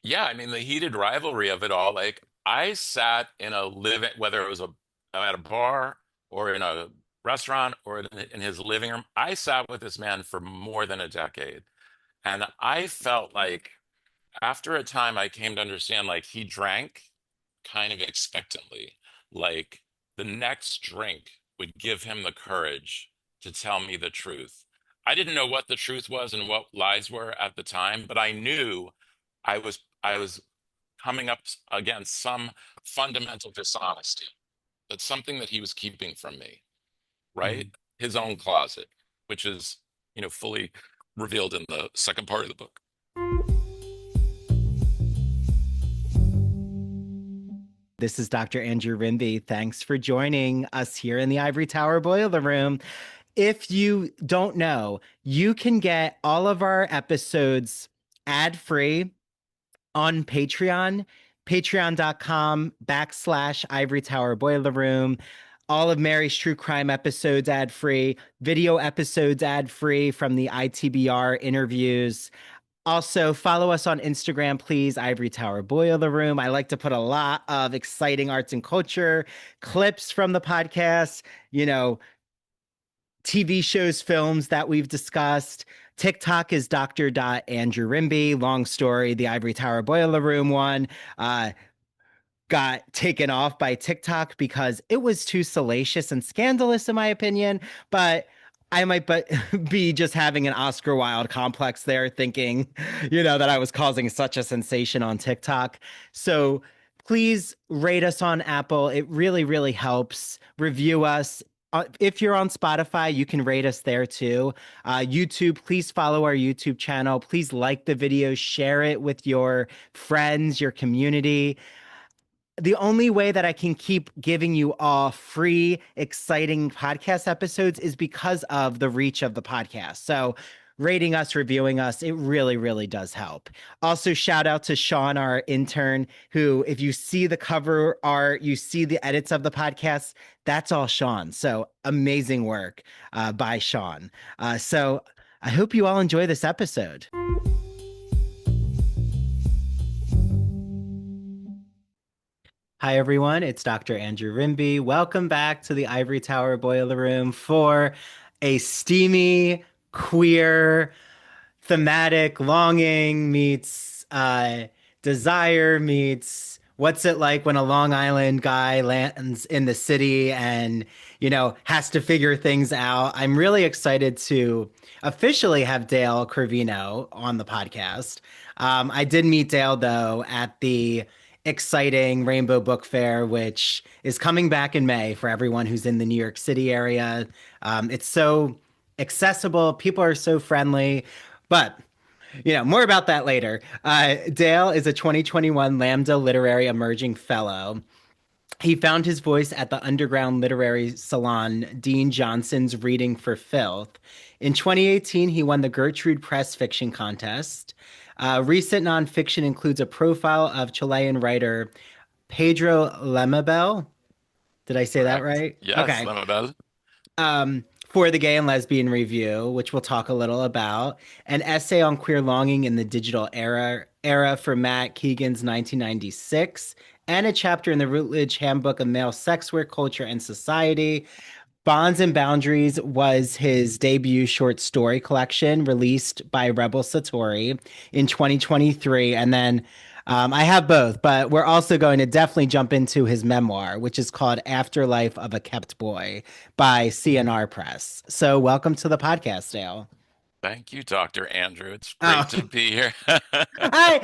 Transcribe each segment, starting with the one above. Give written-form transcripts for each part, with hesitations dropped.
Yeah, I mean the heated rivalry of it all. Like I sat in a living, whether it was at a bar or in a restaurant or in his living room, I sat with this man for more than a decade, and I felt like after a time I came to understand like he drank kind of expectantly, like the next drink would give him the courage to tell me the truth. I didn't know what the truth was and what lies were at the time, but I knew I was coming up against some fundamental dishonesty. That's something that he was keeping from me, right? Mhm. His own closet, which is, fully revealed in the second part of the book. This is Dr. Andrew Rimby. Thanks for joining us here in the Ivory Tower Boiler Room. If you don't know, you can get all of our episodes ad free on Patreon, patreon.com/ Ivory Tower Boiler Room. All of Mary's True Crime episodes ad free, video episodes ad free from the ITBR interviews. Also, follow us on Instagram, please. Ivory Tower Boiler Room. I like to put a lot of exciting arts and culture clips from the podcast, you know, TV shows, films that we've discussed. TikTok is Dr. Andrew Rimby. Long story. The Ivory Tower Boiler Room one got taken off by TikTok because it was too salacious and scandalous, in my opinion. But I might be just having an Oscar Wilde complex there, thinking, that I was causing such a sensation on TikTok. So please rate us on Apple. It really, really helps. Review us. If you're on Spotify, you can rate us there too. YouTube, please follow our YouTube channel. Please like the video, share it with your friends, your community. The only way that I can keep giving you all free, exciting podcast episodes is because of the reach of the podcast. So, rating us, reviewing us, it really, really does help. Also, shout out to Sean, our intern, who, if you see the cover art, you see the edits of the podcast, that's all Sean. So, amazing work by Sean. So, I hope you all enjoy this episode. Hi, everyone. It's Dr. Andrew Rimby. Welcome back to the Ivory Tower Boiler Room for a steamy, queer, thematic longing meets desire meets what's it like when a Long Island guy lands in the city and, has to figure things out. I'm really excited to officially have Dale Corvino on the podcast. I did meet Dale, though, at the exciting Rainbow Book Fair, which is coming back in May for everyone who's in the New York City area. It's so accessible, people are so friendly, but more about that later. Dale is a 2021 Lambda Literary Emerging Fellow. He found his voice at the underground literary salon Dean Johnson's Reading for Filth. In 2018, he won the Gertrude Press Fiction Contest. Recent nonfiction includes a profile of Chilean writer Pedro Lemebel. Did I say that Correct. right? Yes, Okay. Lemon. For the Gay and Lesbian Review, which we'll talk a little about, an essay on queer longing in the digital era for Matt Keegan's 1996, and a chapter in the Routledge Handbook of Male Sex Work, Culture, and Society. Bonds and Boundaries was his debut short story collection released by Rebel Satori in 2023. And then I have both, but we're also going to definitely jump into his memoir, which is called Afterlife of a Kept Boy by CNR Press. So, welcome to the podcast, Dale. Thank you, Dr. Andrew. It's great Oh, to be here. I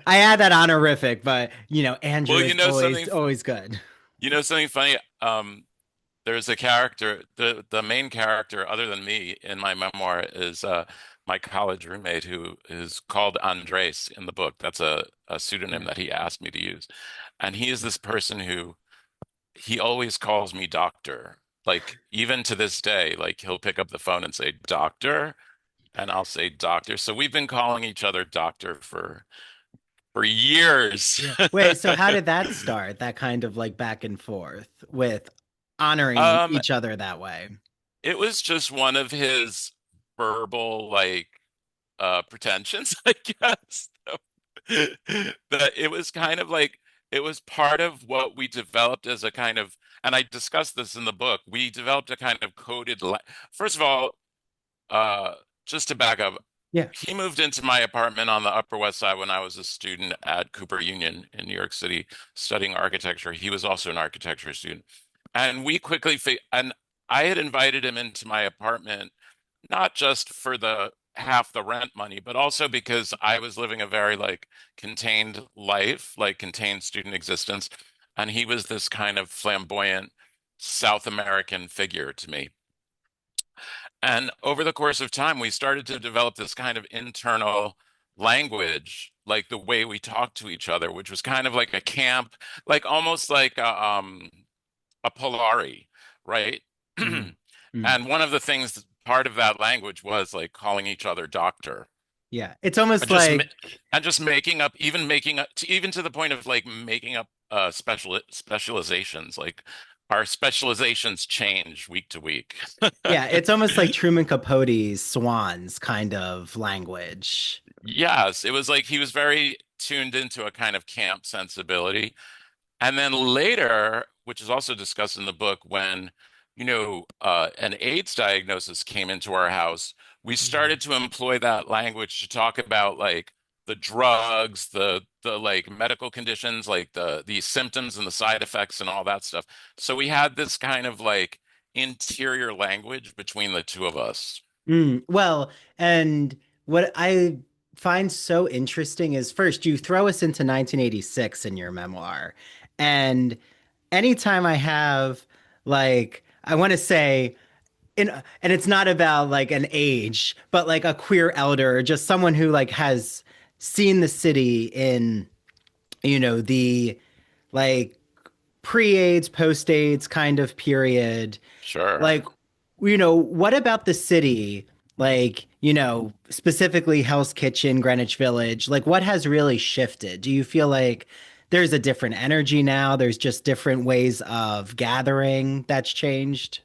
add that honorific, but Well, Andrew is always, always good. something funny. There's a character, the main character, other than me in my memoir, is my college roommate who is called Andres in the book. That's a pseudonym that he asked me to use. And he is this person who he always calls me doctor. Like even to this day, like he'll pick up the phone and say, "Doctor," and I'll say doctor. So we've been calling each other doctor for years. Yeah. Wait, so how did that start? That kind of like back and forth with honoring Um, each other that way. it was just one of his verbal like pretensions, I guess. that it was kind of like it was part of what we developed as a kind of, and I discussed this in the book. We developed a kind of first of all, uh, just to back up, Yeah. he moved into my apartment on the Upper West Side when I was a student at Cooper Union in New York City studying architecture. He was also an architecture student. And we and I had invited him into my apartment, not just for the half the rent money, but also because I was living a very like contained life, like contained student existence. And he was this kind of flamboyant South American figure to me. And over the course of time, we started to develop this kind of internal language, like the way we talk to each other, which was kind of like a camp, like almost like a Polari, right? Mm. Mm. And one of the things, part of that language was like calling each other doctor. Yeah. It's And almost just ma- like, and just making up, even to the point of like making up specializations. Like our specializations change week to week. yeah, it's almost like Truman Capote's Swans kind of language. Yes, it was like he was very tuned into a kind of camp sensibility. And then later, which is also discussed in the book, when, an AIDS diagnosis came into our house, we Mhm. started to employ that language to talk about like the drugs, the like medical conditions, like the symptoms and the side effects and all that stuff. So we had this kind of like interior language between the two of us. Well, and what I find so interesting is first, you throw us into 1986 in your memoir. And anytime I have, like, I want to say, and it's not about like an age, but like a queer elder, or just someone who like has seen the city in, the like pre-AIDS, post-AIDS kind of period. Sure. Like, what about the city? Like, specifically Hell's Kitchen, Greenwich Village, like what has really shifted? Do you feel like there's a different energy now? There's just different ways of gathering that's changed?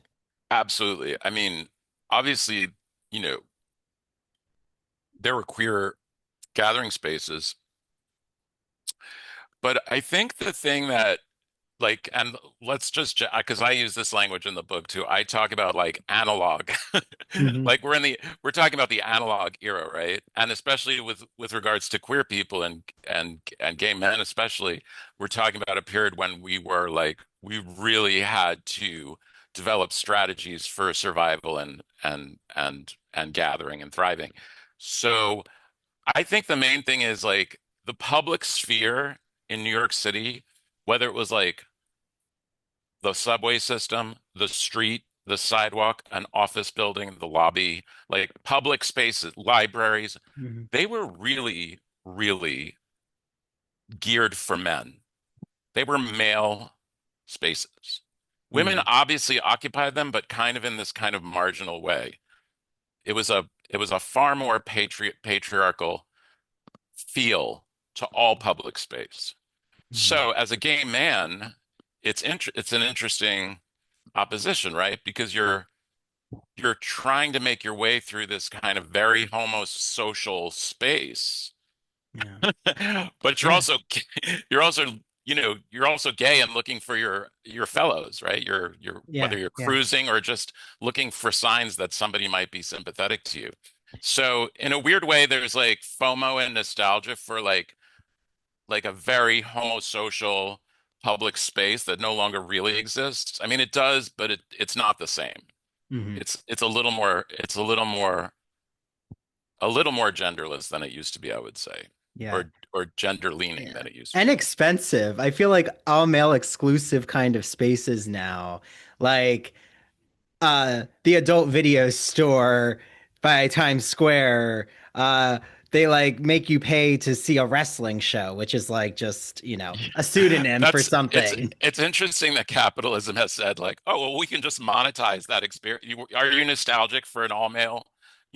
Absolutely. I mean, obviously, you know, there were queer gathering spaces, but I think the thing that like, and let's just, because I use this language in the book too. I talk about like analog, Hmm. like we're talking about the analog era, right? And especially with regards to queer people and gay men, especially, we're talking about a period when we really had to develop strategies for survival and gathering and thriving. So I think the main thing is like the public sphere in New York City, whether it was like the subway system, the street, the sidewalk, an office building, the lobby, like public spaces, libraries, Hmm. they were really, really geared for men. They were male spaces. Women Hmm. obviously occupied them, but kind of in this kind of marginal way. It was a far more patriarchal feel to all public space. Hmm. So as a gay man, it's an interesting opposition, right? Because you're trying to make your way through this kind of very homosocial space, Yeah. but you're Yeah. also you're also you're also gay and looking for your fellows, right? You're whether Yeah. you're Yeah. cruising or just looking for signs that somebody might be sympathetic to you. So in a weird way, there's like FOMO and nostalgia for like a very homosocial public space that no longer really exists. I mean, it does, but it's not the same. Hmm. It's a little more genderless than it used to be, I would say, Yeah. or gender leaning Yeah. than it used to And be. expensive. I feel like all male exclusive kind of spaces now. Like the adult video store by Times Square, they like make you pay to see a wrestling show, which is like just, a pseudonym for That's it's something. it's interesting that capitalism has said like, oh well, we can just monetize that experience. Are you nostalgic for an all male,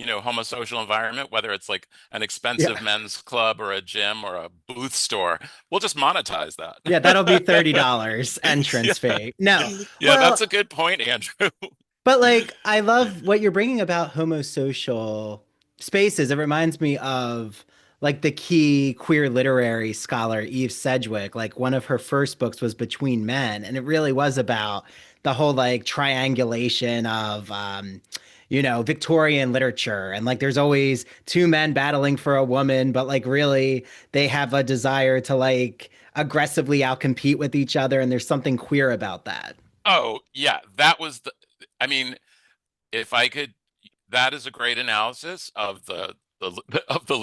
homosocial environment, whether it's like an expensive Yeah. men's club or a gym or a booth store? We'll just monetize Yeah, that'll be that. $30 entrance Yeah, fee. No. yeah, that's Well, a good point, Andrew. but like I love what you're bringing about homosocial spaces. It reminds me of like the key queer literary scholar Eve Sedgwick, like one of her first books was Between Men, and it really was about the whole like triangulation of Victorian literature, and like there's always two men battling for a woman, but like really they have a desire to like aggressively outcompete with each other, and there's something queer about that. Oh, yeah, that was the, I mean, if I could, that is a great analysis of the of the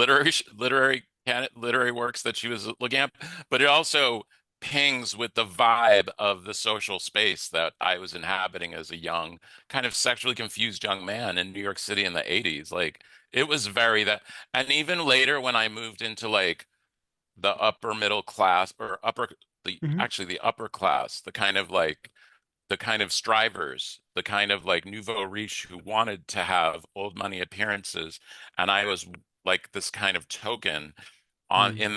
literary works that she was looking at, but it also pings with the vibe of the social space that I was inhabiting as a young, kind of sexually confused young man in New York City in the 80s. Like it was very that, and even later when I moved into like the upper middle class or upper the Mhm. actually the upper class, the kind of like the kind of strivers, the kind of like nouveau riche who wanted to have old money appearances, and I was like this kind of token on Mm, in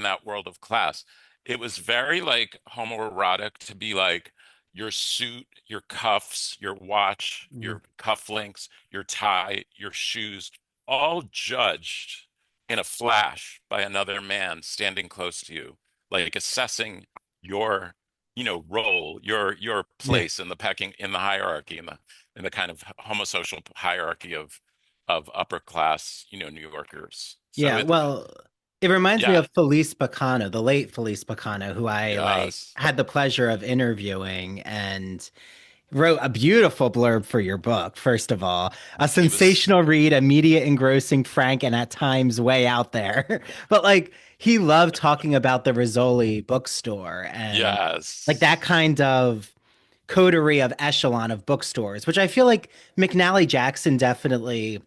that world of class. It was very like homoerotic to be like your suit, your cuffs, your watch, mm, your cufflinks, your tie, your shoes, all judged in a flash by another man standing close to you, like assessing your, role, your yeah. place in the pecking in the hierarchy, in the kind of homosocial hierarchy of upper class, New Yorkers. So Yeah, it, well, it reminds me yeah, of Felice Pacano, the late Felice Pacano, who I like yes, had the pleasure of interviewing and wrote a beautiful blurb for your book, first of all. A he was, sensational read, immediate, engrossing, frank, and at times way out there. But like he loved talking about the Rizzoli bookstore and like that yes, kind of coterie of echelon of bookstores, which I feel like McNally Jackson definitely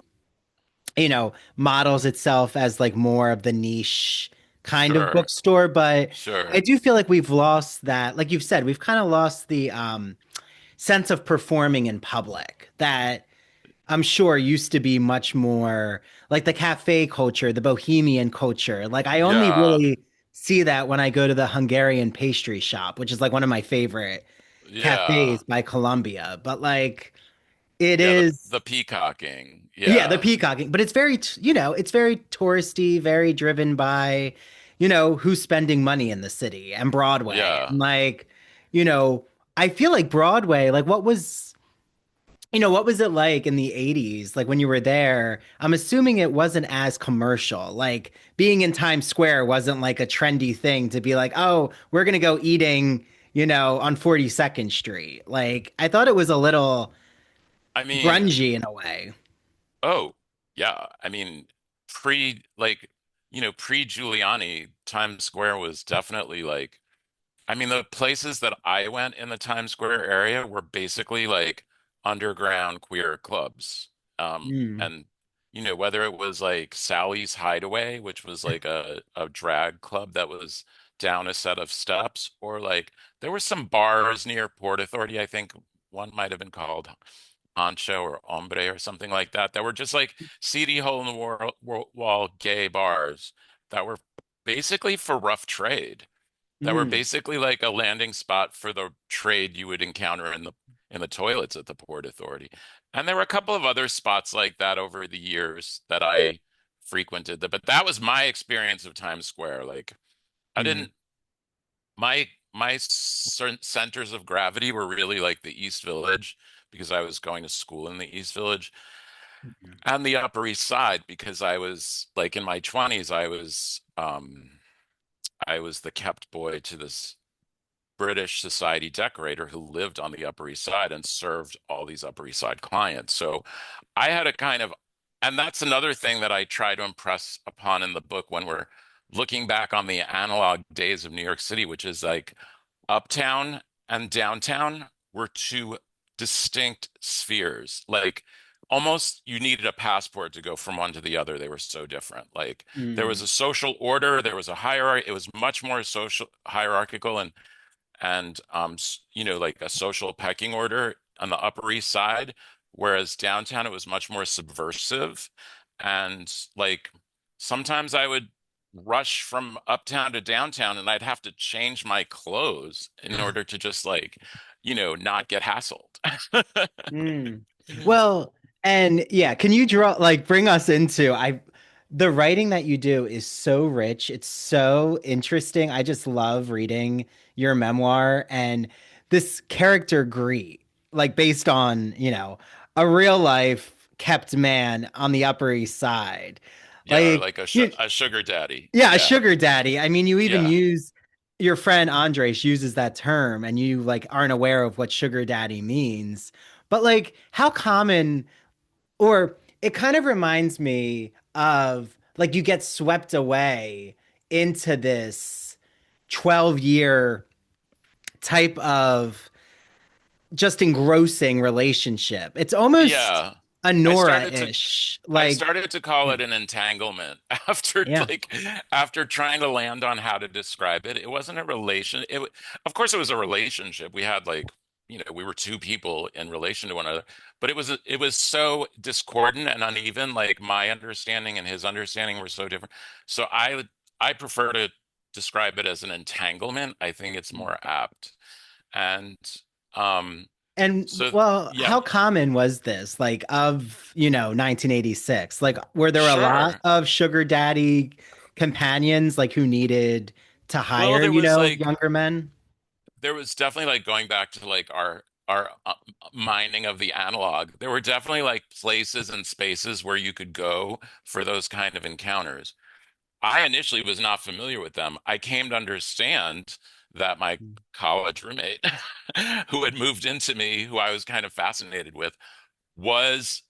models itself as like more of the niche kind of sure, bookstore, but I sure, do feel like we've lost that, like you've said, we've kind of lost the sense of performing in public that I'm sure used to be much more like the cafe culture, the bohemian culture. Like I only yeah, really see that when I go to the Hungarian pastry shop, which is like one of my favorite yeah, cafes by Columbia. But like it yeah, is the peacocking, yeah, the yeah, peacocking, but it's very, it's very touristy, very driven by, who's spending money in the city and Broadway. yeah. And like, you know, I feel like Broadway, like what was it like in the 80s? Like when you were there, I'm assuming it wasn't as commercial. Like being in Times Square wasn't like a trendy thing to be like, oh, we're gonna go eating, on 42nd Street. Like I thought it was a little I mean, grungy in a way. oh, yeah, I mean, pre Giuliani, Times Square was definitely like, I mean, the places that I went in the Times Square area were basically like underground queer clubs. Mm. And whether it was like Sally's Hideaway, which was like a drag club that was down a set of steps, or like there were some bars near Port Authority, I think one might have been called Ancho or Hombre or something like that, that were just like seedy hole in the wall gay bars that were basically for rough trade, that were Mm. basically like a landing spot for the trade you would encounter in the toilets at the Port Authority. And there were a couple of other spots like that over the years that I frequented. But that was my experience of Times Square. Like I Mm. didn't my centers of gravity were really like the East Village because I was going to school in the East Village and the Upper East Side because I was like in my 20s I was the kept boy to this British society decorator who lived on the Upper East Side and served all these Upper East Side clients. So I had a kind of, and that's another thing that I try to impress upon in the book when we're looking back on the analog days of New York City, which is like uptown and downtown were two distinct spheres. Like almost you needed a passport to go from one to the other. They were so different. Like there was Mm. a social order, there was a hierarchy. It was much more social hierarchical and like a social pecking order on the Upper East Side, whereas downtown it was much more subversive. And like sometimes I would rush from uptown to downtown and I'd have to change my clothes in order to just like, not get hassled. Mm. Well, and yeah, can you draw like bring us into The writing that you do is so rich. It's so interesting. I just love reading your memoir and this character Greet, like based on, a real life kept man on the Upper East Side. Yeah, or Like, like you, a sugar daddy. yeah, a Yeah. sugar daddy. I mean, you even Yeah. use your friend Andres uses that term and you like aren't aware of what sugar daddy means. But like, how common or it kind of reminds me of like you get swept away into this 12-year type of just engrossing relationship. It's almost Yeah. a I started to Nora-ish. I Like, started to call yeah, it an entanglement after yeah. after trying to land on how to describe it. It wasn't a relation. Of course it was a relationship. We had like, we were two people in relation to one another, but it was so discordant and uneven. Like my understanding and his understanding were so different. So I prefer to describe it as an entanglement. I think it's more apt. And um And so well, yeah, how common was this? Like of, 1986? Like were there a lot sure. of sugar daddy companions like who needed to Well, hire, younger men? there was definitely like going back to like our mining of the analog. There were definitely like places and spaces where you could go for those kind of encounters. I initially was not familiar with them. I came to understand that my college roommate, who had moved into me, who I was kind of fascinated with, was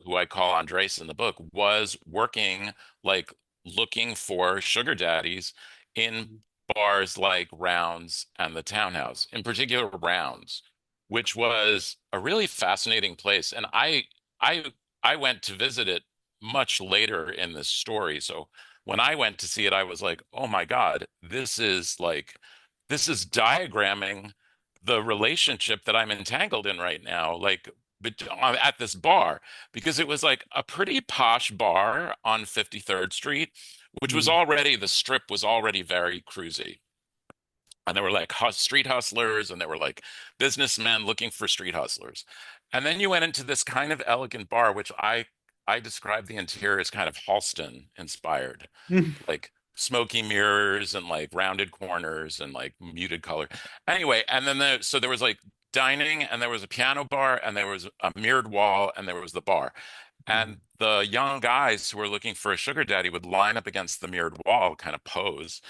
who I call Andres in the book, was working like looking for sugar daddies in bars like Rounds and the Townhouse, in particular Rounds, which was a really fascinating place. And I I went to visit it much later in this story. So when I went to see it, I was like, oh my God, this is diagramming the relationship that I'm entangled in right now. Like at this bar, because it was like a pretty posh bar on 53rd Street, which was Mhm. already, the strip was already very cruisy. And there were like street hustlers and there were like businessmen looking for street hustlers. And then you went into this kind of elegant bar, which I described the interior as kind of Halston inspired, like smoky mirrors and like rounded corners and like muted color. Anyway, and then so there was like dining and there was a piano bar and there was a mirrored wall and there was the bar. And the young guys who were looking for a sugar daddy would line up against the mirrored wall, kind of pose.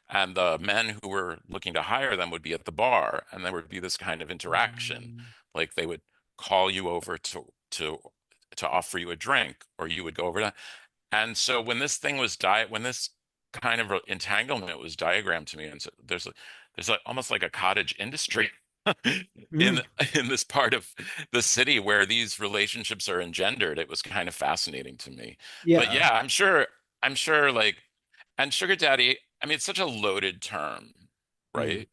And the men who were looking to hire them would be at the bar, and there would be this kind of interaction. Like they would call you over to offer you a drink, or you would go over to. And so when this kind of entanglement was diagrammed to me, and so there's like almost like a cottage industry in Mhm. in this part of the city where these relationships are engendered. It was kind of fascinating to me. But Yeah. yeah, I'm sure like and sugar daddy, I mean, it's such a loaded term, Mm. right?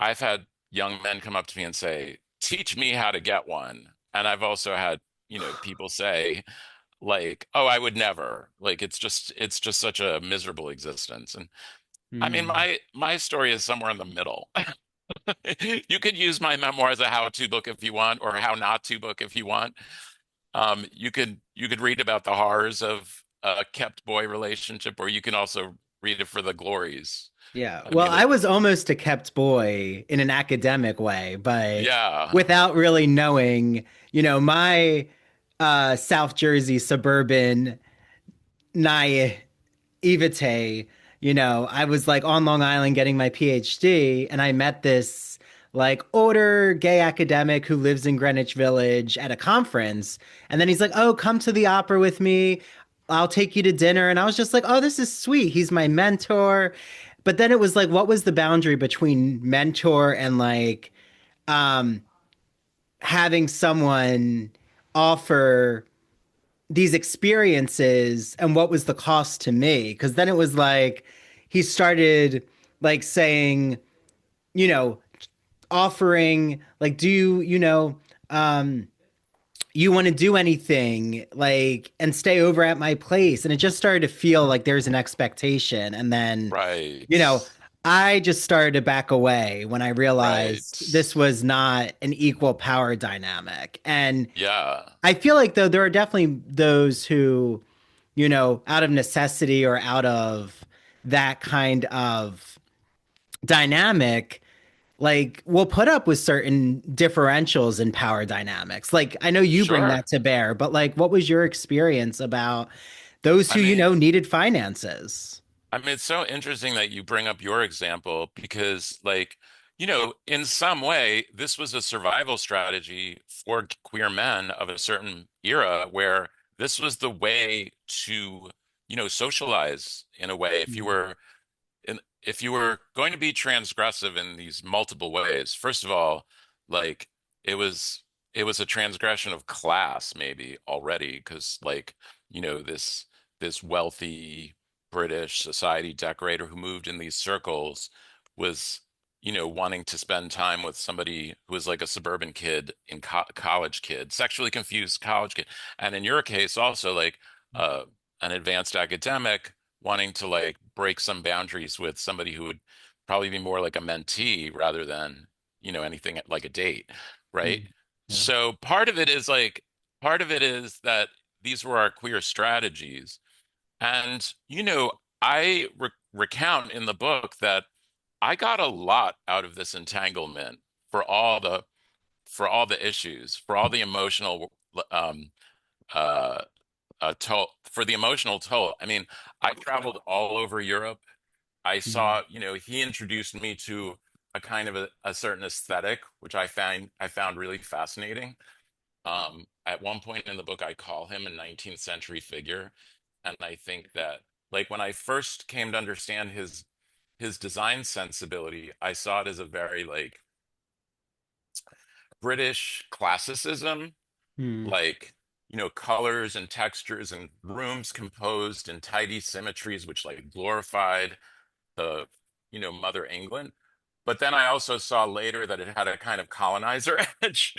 I've had young men come up to me and say, "Teach me how to get one." And I've also had, people say like, "Oh, I would never." Like it's just such a miserable existence. And I mean, Mm. my story is somewhere in the middle. You could use my memoir as a how-to book if you want, or a how not to book if you want. You could read about the horrors of a kept boy relationship, or you can also read it for the glories. Yeah. I Well, mean, I was almost a kept boy in an academic way, but yeah, without really knowing, my South Jersey suburban naivete, I was like on Long Island getting my PhD and I met this like older gay academic who lives in Greenwich Village at a conference. And then he's like, "Oh, come to the opera with me. I'll take you to dinner." And I was just like, "Oh, this is sweet. He's my mentor." But then it was like, what was the boundary between mentor and like um having someone offer these experiences and what was the cost to me? Because then it was like he started like saying, you know, offering like, do you want to do anything like and stay over at my place? And it just started to feel like there's an expectation. And then, you know, right, I just started to back away when I realized this right. was not an equal power dynamic. And Yeah, I feel like though there are definitely those who out of necessity or out of that kind of dynamic, like we'll put up with certain differentials in power dynamics. Like I know you bring Sure. that to bear, but like what was your experience about those I who, mean, needed finances? it's so interesting that you bring up your example because, like, in some way, this was a survival strategy for queer men of a certain era where this was the way to, socialize in a way. If you were going to be transgressive in these multiple ways, first of all, like it was it was a transgression of class maybe already because like, this wealthy British society decorator who moved in these circles was, wanting to spend time with somebody who was like a suburban kid in college kid, sexually confused college kid. And in your case also like uh an advanced academic wanting to like break some boundaries with somebody who would probably be more like a mentee rather than, anything like a date, right? Mm. Yeah. So part of it is that these were our queer strategies. And, I recount in the book that I got a lot out of this entanglement for all the issues, for all the emotional um uh toll, for the emotional toll. I mean, I traveled all over Europe. I Mm. saw, he introduced me to a kind of a certain aesthetic, which I found really fascinating. At one point in the book, I call him a 19th century figure, and I think that like when I first came to understand his design sensibility, I saw it as a very like British classicism, Mm. like colors and textures and rooms composed in tidy symmetries which like glorified the Mother England. But then I also saw later that it had a kind of colonizer edge.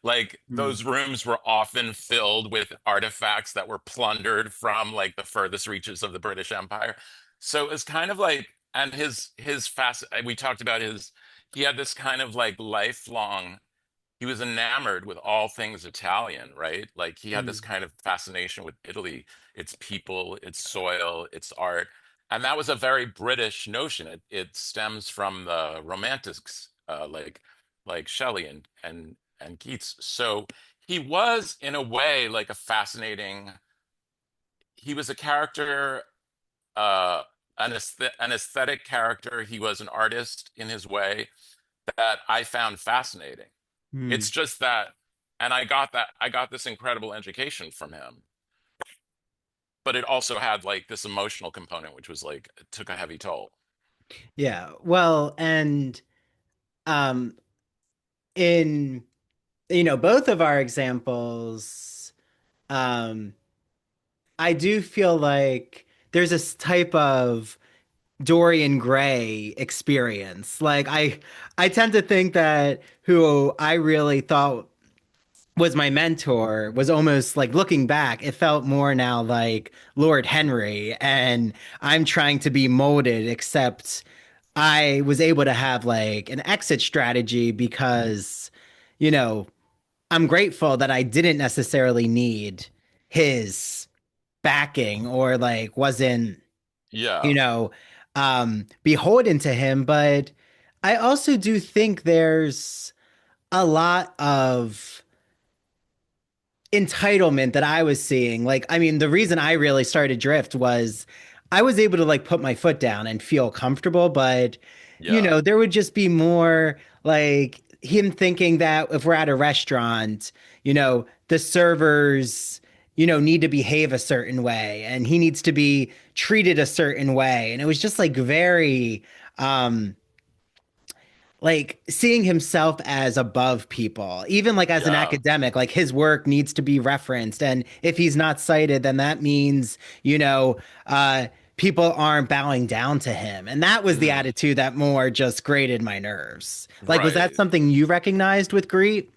Like Mm. those rooms were often filled with artifacts that were plundered from like the furthest reaches of the British Empire. So it was kind of like, and his fast we talked about his he had this kind of like lifelong, he was enamored with all things Italian, right? Like he had this Mm. kind of fascination with Italy, its people, its soil, its art. And that was a very British notion. It stems from the Romantics, like Shelley and Keats. So he was in a way like a fascinating, he was a character, uh, an aesthetic character. He was an artist in his way that I found fascinating. Mm. It's just that, and I got this incredible education from him, but it also had like this emotional component, which was like, it took a heavy toll. Yeah. Well, and um in both of our examples, um I do feel like there's this type of Dorian Gray experience. Like I tend to think that who I really thought was my mentor was almost like looking back, it felt more now like Lord Henry, and I'm trying to be molded, except I was able to have like an exit strategy because, you know, I'm grateful that I didn't necessarily need his backing or like wasn't, you Yeah, know, beholden to him. But I also do think there's a lot of entitlement that I was seeing. Like, I mean, the reason I really started Drift was I was able to like put my foot down and feel comfortable, but yeah, there would just be more like him thinking that if we're at a restaurant, the servers, need to behave a certain way and he needs to be treated a certain way. And it was just like very like seeing himself as above people, even like as an yeah. academic, like his work needs to be referenced. And if he's not cited, then that means, people aren't bowing down to him. And that was the Mm, attitude that more just grated my nerves. Like, was that right. something you recognized with Greet?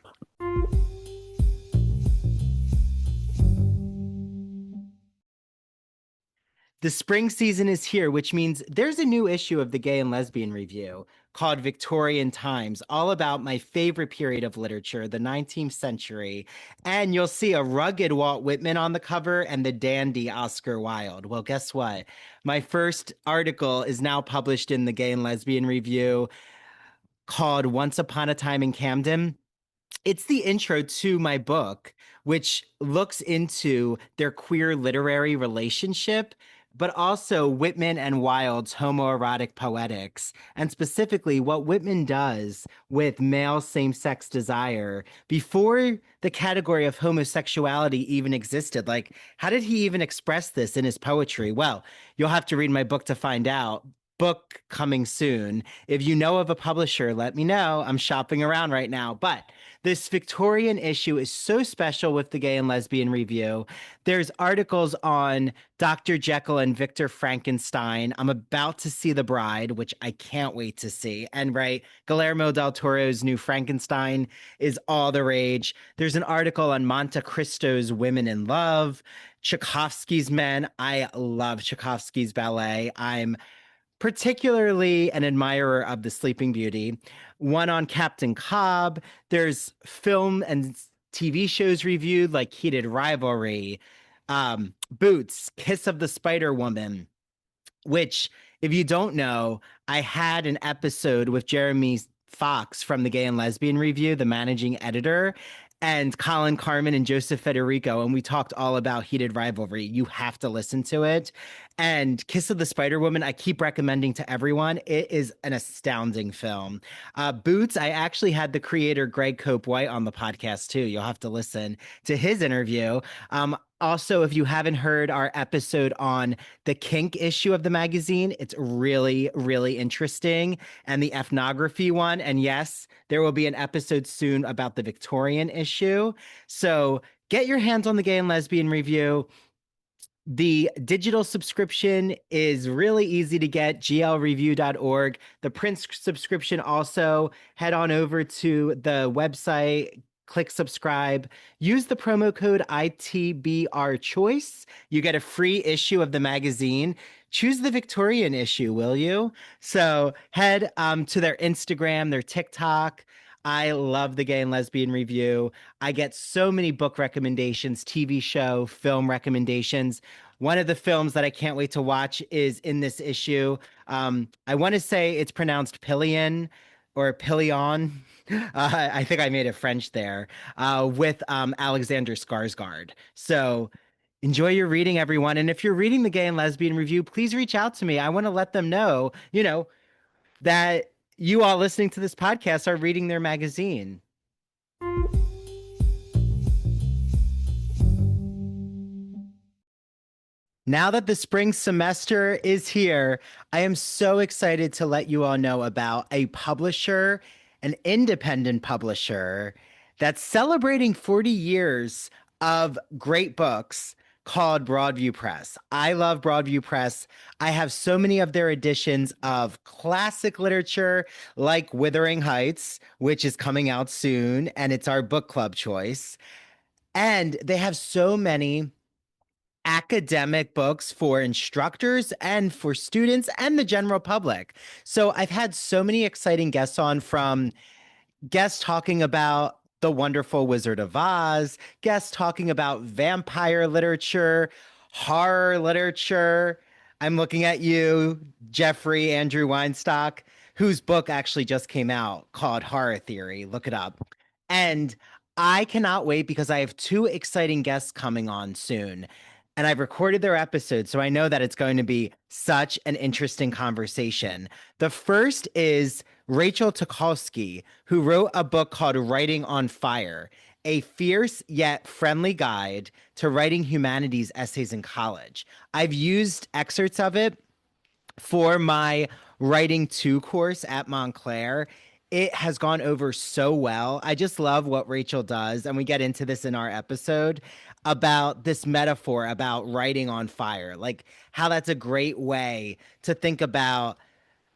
The spring season is here, which means there's a new issue of the Gay and Lesbian Review called Victorian Times, all about my favorite period of literature, the 19th century. And you'll see a rugged Walt Whitman on the cover and the dandy Oscar Wilde. Well, guess what? My first article is now published in the Gay and Lesbian Review called Once Upon a Time in Camden. It's the intro to my book, which looks into their queer literary relationship, but also Whitman and Wilde's homoerotic poetics, and specifically what Whitman does with male same sex desire before the category of homosexuality even existed. Like, how did he even express this in his poetry? Well, you'll have to read my book to find out. Book coming soon. If you know of a publisher, let me know. I'm shopping around right now. But this Victorian issue is so special with the Gay and Lesbian Review. There's articles on Dr. Jekyll and Victor Frankenstein. I'm about to see The Bride, which I can't wait to see. And right, Guillermo del Toro's new Frankenstein is all the rage. There's an article on Monte Cristo's Women in Love, Tchaikovsky's Men. I love Tchaikovsky's ballet. I'm particularly an admirer of The Sleeping Beauty, one on Captain Cobb. There's film and TV shows reviewed like Heated Rivalry, Boots, Kiss of the Spider Woman, which, if you don't know, I had an episode with Jeremy Fox from the Gay and Lesbian Review, the managing editor, and Colin Carmen and Joseph Federico, and we talked all about Heated Rivalry. You have to listen to it. And Kiss of the Spider Woman, I keep recommending to everyone. It is an astounding film. Boots, I actually had the creator Greg Cope White on the podcast too. You'll have to listen to his interview. Also, if you haven't heard our episode on the kink issue of the magazine, it's really, really interesting. And the ethnography one. And yes, there will be an episode soon about the Victorian issue. So get your hands on the Gay and Lesbian Review. The digital subscription is really easy to get, glreview.org. The print subscription also, head on over to the website, click subscribe, use the promo code ITBR Choice. You get a free issue of the magazine. Choose the Victorian issue, will you? So head to their Instagram, their TikTok. I love the Gay and Lesbian Review. I get so many book recommendations, TV show, film recommendations. One of the films that I can't wait to watch is in this issue. I want to say it's pronounced Pillion or Pillion. I think I made it French there, with Alexander Skarsgård. So enjoy your reading, everyone. And if you're reading the Gay and Lesbian Review, please reach out to me. I want to let them know, that you all listening to this podcast are reading their magazine. Now that the spring semester is here, I am so excited to let you all know about a publisher, an independent publisher that's celebrating 40 years of great books called Broadview Press. I love Broadview Press. I have so many of their editions of classic literature like Wuthering Heights, which is coming out soon, and it's our book club choice. And they have so many academic books for instructors and for students and the general public. So I've had so many exciting guests on, from guests talking about The Wonderful Wizard of Oz, guests talking about vampire literature, horror literature. I'm looking at you, Jeffrey Andrew Weinstock, whose book actually just came out called Horror Theory. Look it up. And I cannot wait because I have two exciting guests coming on soon. And I've recorded their episodes, so I know that it's going to be such an interesting conversation. The first is Rachel Tucholsky, who wrote a book called Writing on Fire, a fierce yet friendly guide to writing humanities essays in college. I've used excerpts of it for my Writing 2 course at Montclair. It has gone over so well. I just love what Rachel does. And we get into this in our episode about this metaphor about writing on fire, like how that's a great way to think about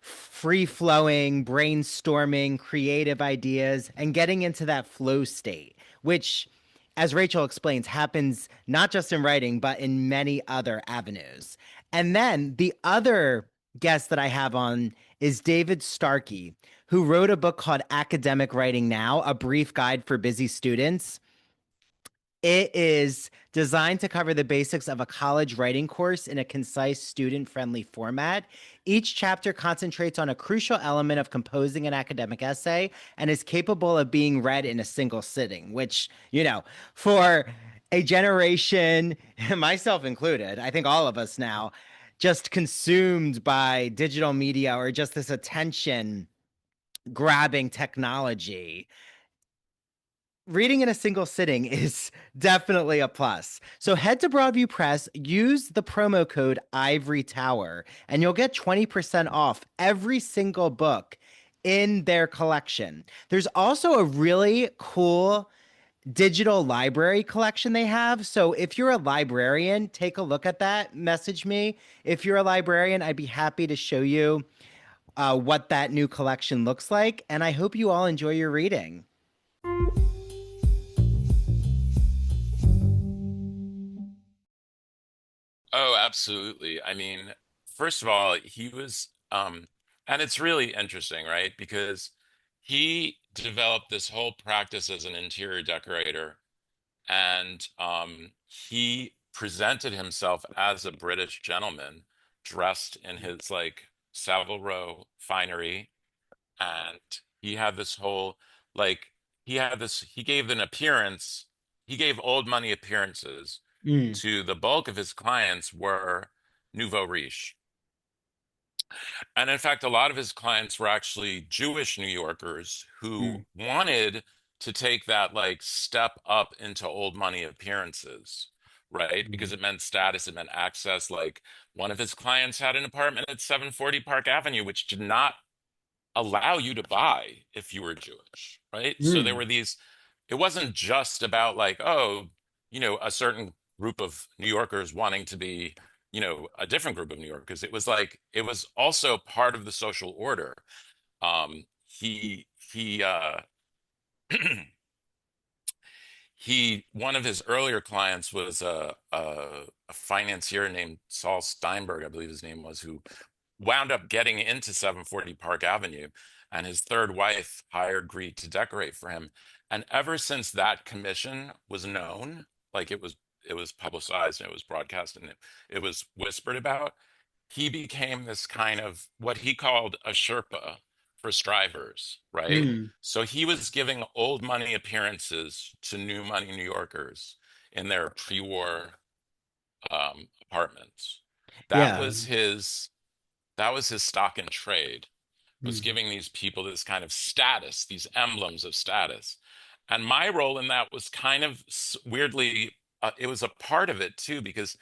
free flowing, brainstorming, creative ideas, and getting into that flow state, which, as Rachel explains, happens not just in writing, but in many other avenues. And then the other guest that I have on is David Starkey, who wrote a book called Academic Writing Now, a brief guide for busy students. It is designed to cover the basics of a college writing course in a concise, student friendly format. Each chapter concentrates on a crucial element of composing an academic essay and is capable of being read in a single sitting, which, for a generation, myself included, I think all of us now, just consumed by digital media or just this attention grabbing technology, reading in a single sitting is definitely a plus. So head to Broadview Press, use the promo code Ivory Tower, and you'll get 20% off every single book in their collection. There's also a really cool digital library collection they have. So if you're a librarian, take a look at that. Message me. If you're a librarian, I'd be happy to show you what that new collection looks like. And I hope you all enjoy your reading. Oh, absolutely. I mean, first of all, he was, and it's really interesting, right? Because he developed this whole practice as an interior decorator, and he presented himself as a British gentleman dressed in his like Savile Row finery, and he had this whole like he gave an appearance, he gave old money appearances Mm, to the bulk of his clients were nouveau riche. And in fact, a lot of his clients were actually Jewish New Yorkers who mm, wanted to take that like step up into old money appearances, right? Because mm, it meant status, it meant access. Like one of his clients had an apartment at 740 Park Avenue, which did not allow you to buy if you were Jewish, right? So there mm, were these, it wasn't just about like, oh, a certain group of New Yorkers wanting to be, a different group of New Yorkers. It was like, it was also part of the social order. He one of his earlier clients was a financier named Saul Steinberg, I believe his name was, who wound up getting into 740 Park Avenue, and his third wife hired Greed to decorate for him. And ever since that commission was known, like it was publicized and it was broadcast and it was whispered about, he became this kind of what he called a Sherpa for strivers, right? mm. So he was giving old money appearances to new money New Yorkers in their pre-war apartments. That Yeah. was his that was his stock in trade, was Mm, giving these people this kind of status, these emblems of status. And my role in that was kind of weirdly, it was a part of it too, because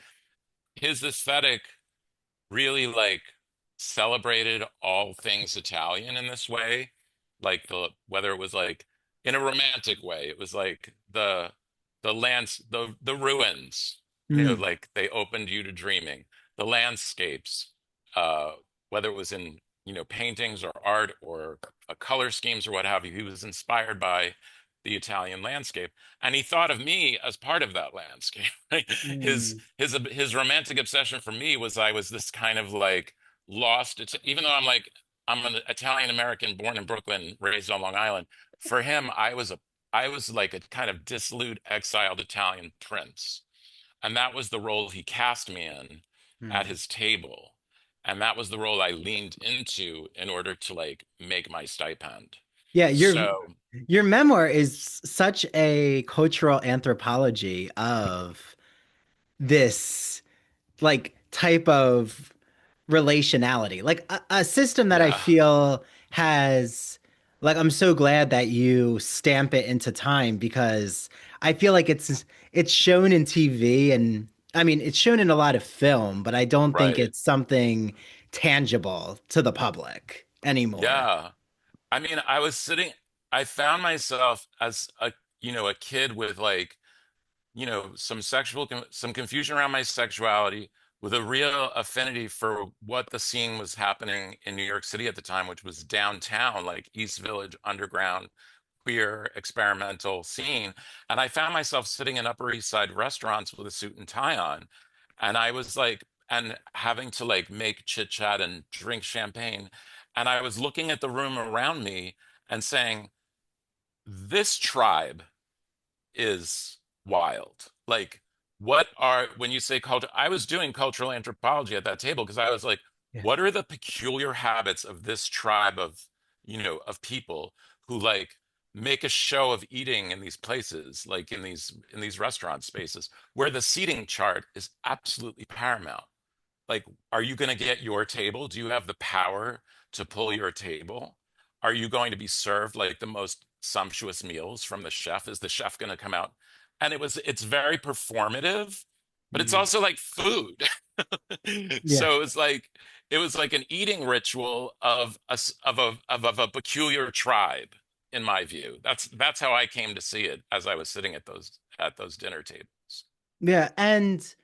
his aesthetic really like celebrated all things Italian in this way. Like whether it was like in a romantic way, it was like the lands, the ruins, mm, like they opened you to dreaming. The landscapes, uh, whether it was in, paintings or art or color schemes or what have you, he was inspired by the Italian landscape. And he thought of me as part of that landscape. Right? His mm, his romantic obsession for me was I was this kind of like lost. It's even though I'm an Italian American born in Brooklyn, raised on Long Island. For him, I was like a kind of dissolute, exiled Italian prince, and that was the role he cast me in at mm. his table, and that was the role I leaned into in order to like make my stipend. Yeah, So your memoir is such a cultural anthropology of this like type of relationality, like a system that I yeah, feel has, like, I'm so glad that you stamp it into time because I feel like it's shown in TV and I mean it's shown in a lot of film, but I don't think right. it's something tangible to the public anymore. Yeah. I mean, I found myself as a kid with like, some confusion around my sexuality, with a real affinity for what the scene was happening in New York City at the time, which was downtown, like East Village, underground, queer, experimental scene. And I found myself sitting in Upper East Side restaurants with a suit and tie on. And I was like, and having to like make chit chat and drink champagne. And I was looking at the room around me and saying, this tribe is wild. Like, what are, when you say culture, I was doing cultural anthropology at that table because I was like, Yeah. what are the peculiar habits of this tribe of, of people who like make a show of eating in these places, like in these restaurant spaces where the seating chart is absolutely paramount. Like, are you going to get your table? Do you have the power to pull your table? Are you going to be served like the most sumptuous meals from the chef? Is the chef going to come out? And it's very performative, but it's Mm. also like food. Yeah. So it was like an eating ritual of of a peculiar tribe, in my view. That's how I came to see it as I was sitting at those dinner tables. Yeah. And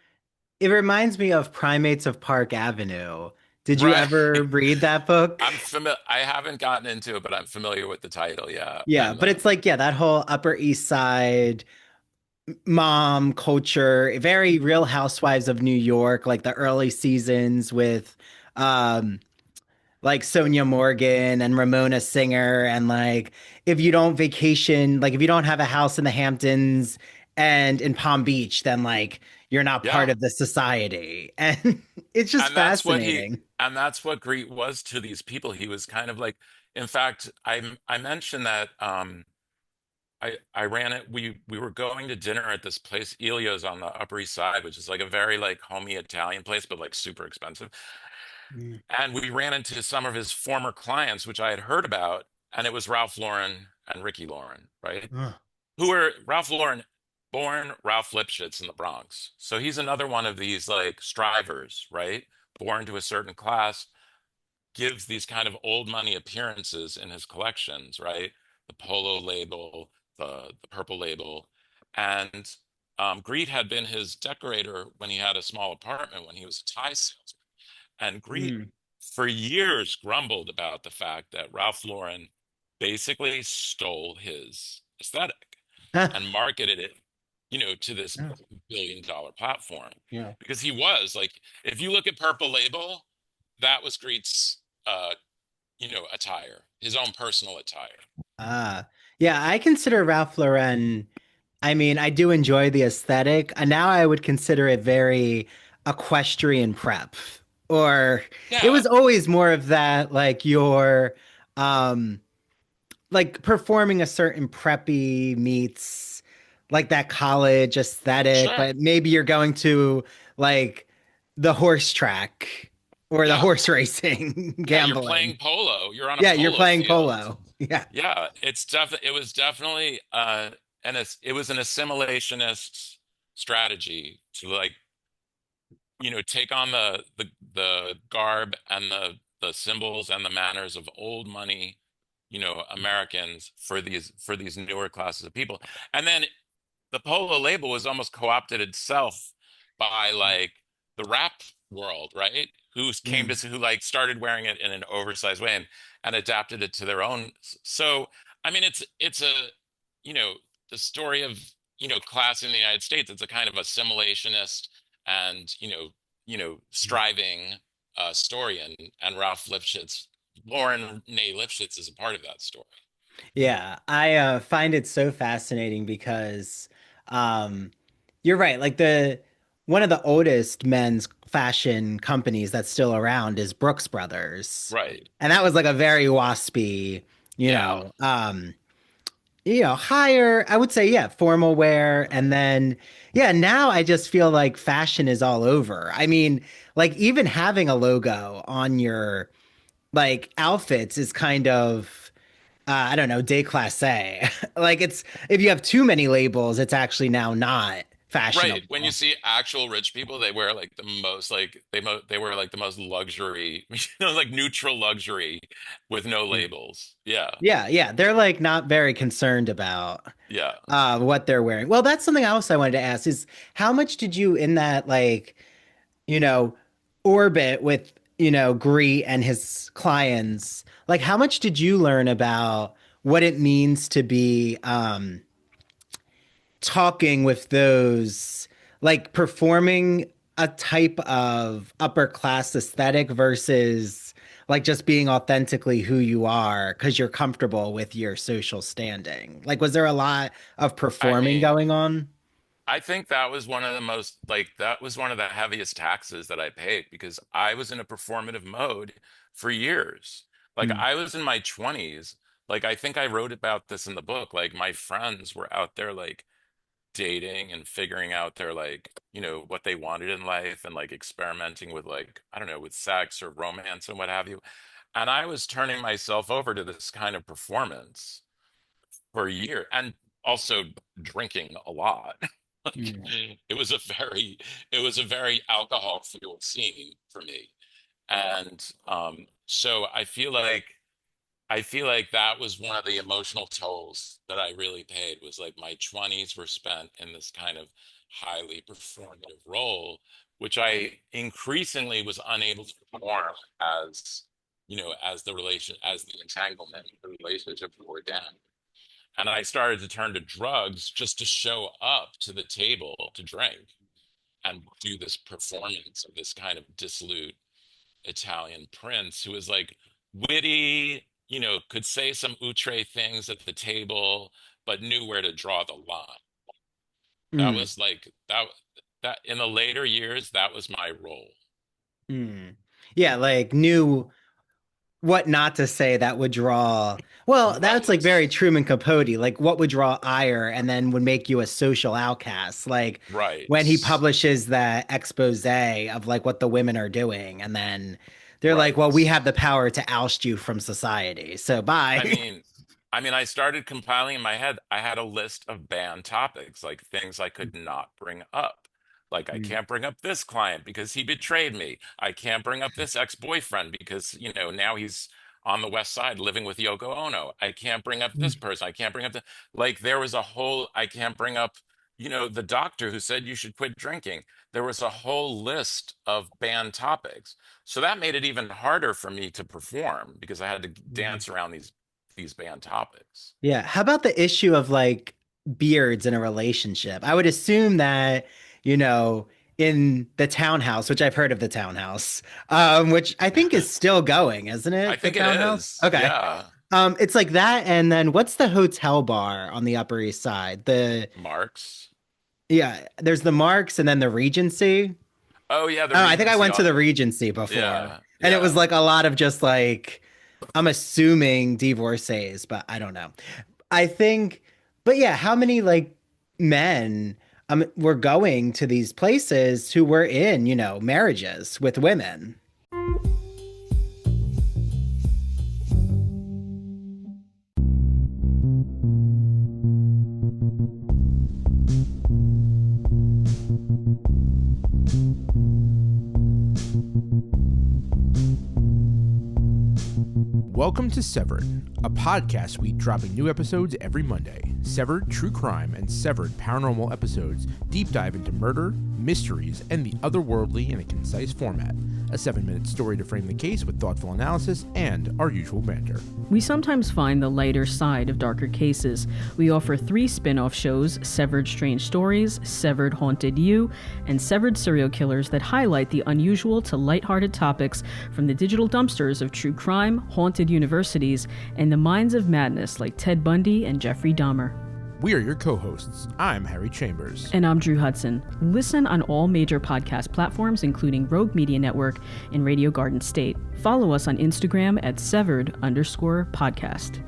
it reminds me of Primates of Park Avenue. Did you Right. ever read that book? I'm familiar. I haven't gotten into it, but I'm familiar with the title. Yeah, Yeah, and but it's like, yeah, that whole Upper East Side mom culture, very Real Housewives of New York, like the early seasons with um like Sonia Morgan and Ramona Singer and like if you don't vacation, like if you don't have a house in the Hamptons and in Palm Beach, then like you're not part yeah, of the society. And it's just and that's what he fascinating. and that's what Greet was to these people. He was kind of like, in fact, I mentioned that I ran it. We were going to dinner at this place, Elio's on the Upper East Side, which is like a very like homey Italian place, but like super expensive. Mm. And we ran into some of his former clients, which I had heard about, and it was Ralph Lauren and Ricky Lauren, right? Ugh. Who were Ralph Lauren, born Ralph Lipschitz in the Bronx. So he's another one of these like strivers, right? Born to a certain class, gives these kind of old money appearances in his collections, right? The polo label, the purple label. And Greed had been his decorator when he had a small apartment when he was a tie salesman. And Greet, Mm. for years, grumbled about the fact that Ralph Lauren basically stole his aesthetic and marketed it, to this Yeah. billion-dollar platform. Yeah. Because he was like, if you look at Purple Label, that was Greet's, attire, his own personal attire. Yeah, I consider Ralph Lauren. I mean, I do enjoy the aesthetic. And now I would consider it very equestrian prep. Or it Yeah, was always more of that, like your um like performing a certain preppy meets like that college aesthetic, sure. but maybe you're going to like the horse track or the Yeah. horse racing, Yeah, you're gambling. playing polo. You're on a Yeah, you're polo playing field. polo. Yeah. Yeah, it was definitely it was an assimilationist strategy to like, take on the garb and the symbols and the manners of old money, Americans for these newer classes of people. And then the polo label was almost co-opted itself by like the rap world, right? Mm. Who like started wearing it in an oversized way and adapted it to their own. So, I mean, it's a, you know, the story of, class in the United States. It's a kind of assimilationist and, striving story. And Ralph Lipschitz, Lauren Nay Lipschitz is a part of that story. Yeah, I find it so fascinating because um, you're right. Like the one of the oldest men's fashion companies that's still around is Brooks Brothers, Right. and that was like a very waspy, you Yeah. know, higher. I would say, yeah, formal wear, and then yeah, now I just feel like fashion is all over. I mean, like even having a logo on your like outfits is kind of I don't know, déclassé. Like it's if you have too many labels, it's actually now not Right. When you fashionable. see actual rich people, they wear like the most like they wear like the most luxury, like neutral luxury with no Yeah. labels. Yeah. Yeah, yeah, they're like not very concerned about Yeah. what they're wearing. Well, that's something else I wanted to ask is how much did you in that like, you know, orbit with, Gree and his clients, like how much did you learn about what it means to be talking with those like performing a type of upper class aesthetic versus like just being authentically who you are because you're comfortable with your social standing? Like, was there a lot of I performing mean, going on? I think that was one of the most like that was one of the heaviest taxes that I paid because I was in a performative mode for years. Like Mm, I was in my 20s. Like I think I wrote about this in the book. Like my friends were out there like dating and figuring out their like, what they wanted in life and like experimenting with like, I don't know, with sex or romance and what have you. And I was turning myself over to this kind of performance for a year and also drinking a lot. Like mm, it was a very alcohol fueled scene for me. And so I feel like that was one of the emotional tolls that I really paid was like my 20s were spent in this kind of highly performative role, which I increasingly was unable to perform as, as the entanglement, the relationship wore down. And I started to turn to drugs just to show up to the table to drink and do this performance of this kind of dissolute Italian prince who was like witty, could say some outre things at the table, but knew where to draw the line. That mm, was like that in the later years, that was my role. mm. Yeah, like knew what not to say that would draw. Well, that's like Right. very Truman Capote. Like what would draw ire and then would make you a social outcast. Like Right. when he publishes that expose of like what the women are doing, and then they're like, "Well, we Right. have the power to oust you from society. So I bye." mean, I started compiling in my head. I had a list of banned topics, like things I could not bring up. Like I Mm, can't bring up this client because he betrayed me. I can't bring up this ex-boyfriend because, now he's on the West Side living with Yoko Ono. I can't bring up this mm, person. I can't bring up the like there was a whole I can't bring up, the doctor who said you should quit drinking. There was a whole list of banned topics. So that made it even harder for me to perform because I had to mm. dance around these banned topics. Yeah. How about the issue of like beards in a relationship? I would assume that, you know, in the townhouse, which I've heard of the townhouse, which I think is still going, isn't I it? The think it townhouse? is. Okay. Yeah. It's like that, and then what's the hotel bar on the Upper East Side? Marks. Yeah, there's the Marks and then the Regency. Oh yeah, the Oh, I think I Regency. went to the Regency before, Yeah, and it was yeah. like a lot of just like I'm assuming divorcees, but I don't know. I think, but yeah, how many like men were going to these places who were in, marriages with women? Welcome to Severed, a podcast week dropping new episodes every Monday. Severed True Crime and Severed Paranormal episodes deep dive into murder, mysteries, and the otherworldly in a concise format. A 7-minute story to frame the case with thoughtful analysis and our usual banter. We sometimes find the lighter side of darker cases. We offer 3 spin-off shows, Severed Strange Stories, Severed Haunted You, and Severed Serial Killers that highlight the unusual to lighthearted topics from the digital dumpsters of true crime, haunted universities, and the minds of madness like Ted Bundy and Jeffrey Dahmer. We are your co-hosts. I'm Harry Chambers. And I'm Drew Hudson. Listen on all major podcast platforms, including Rogue Media Network and Radio Garden State. Follow us on Instagram at severed_podcast.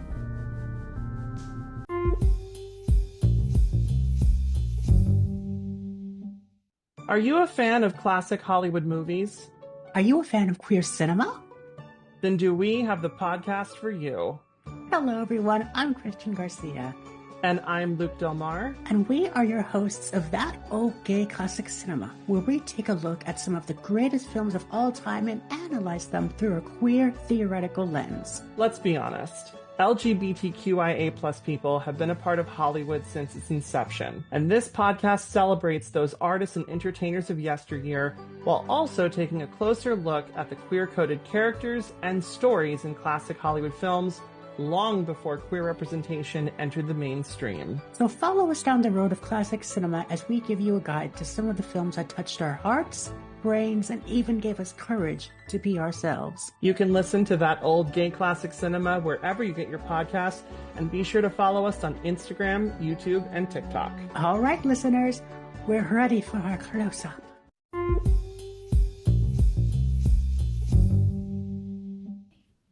Are you a fan of classic Hollywood movies? Are you a fan of queer cinema? Then do we have the podcast for you. Hello, everyone. I'm Christian Garcia. And I'm Luke Del Mar. And we are your hosts of That Old Gay Classic Cinema, where we take a look at some of the greatest films of all time and analyze them through a queer theoretical lens. Let's be honest. LGBTQIA plus people have been a part of Hollywood since its inception, and this podcast celebrates those artists and entertainers of yesteryear while also taking a closer look at the queer-coded characters and stories in classic Hollywood films long before queer representation entered the mainstream. So follow us down the road of classic cinema as we give you a guide to some of the films that touched our hearts, brains, and even gave us courage to be ourselves. You can listen to That Old Gay Classic Cinema wherever you get your podcasts, and be sure to follow us on Instagram, YouTube, and TikTok. All right, listeners, we're ready for our close-up.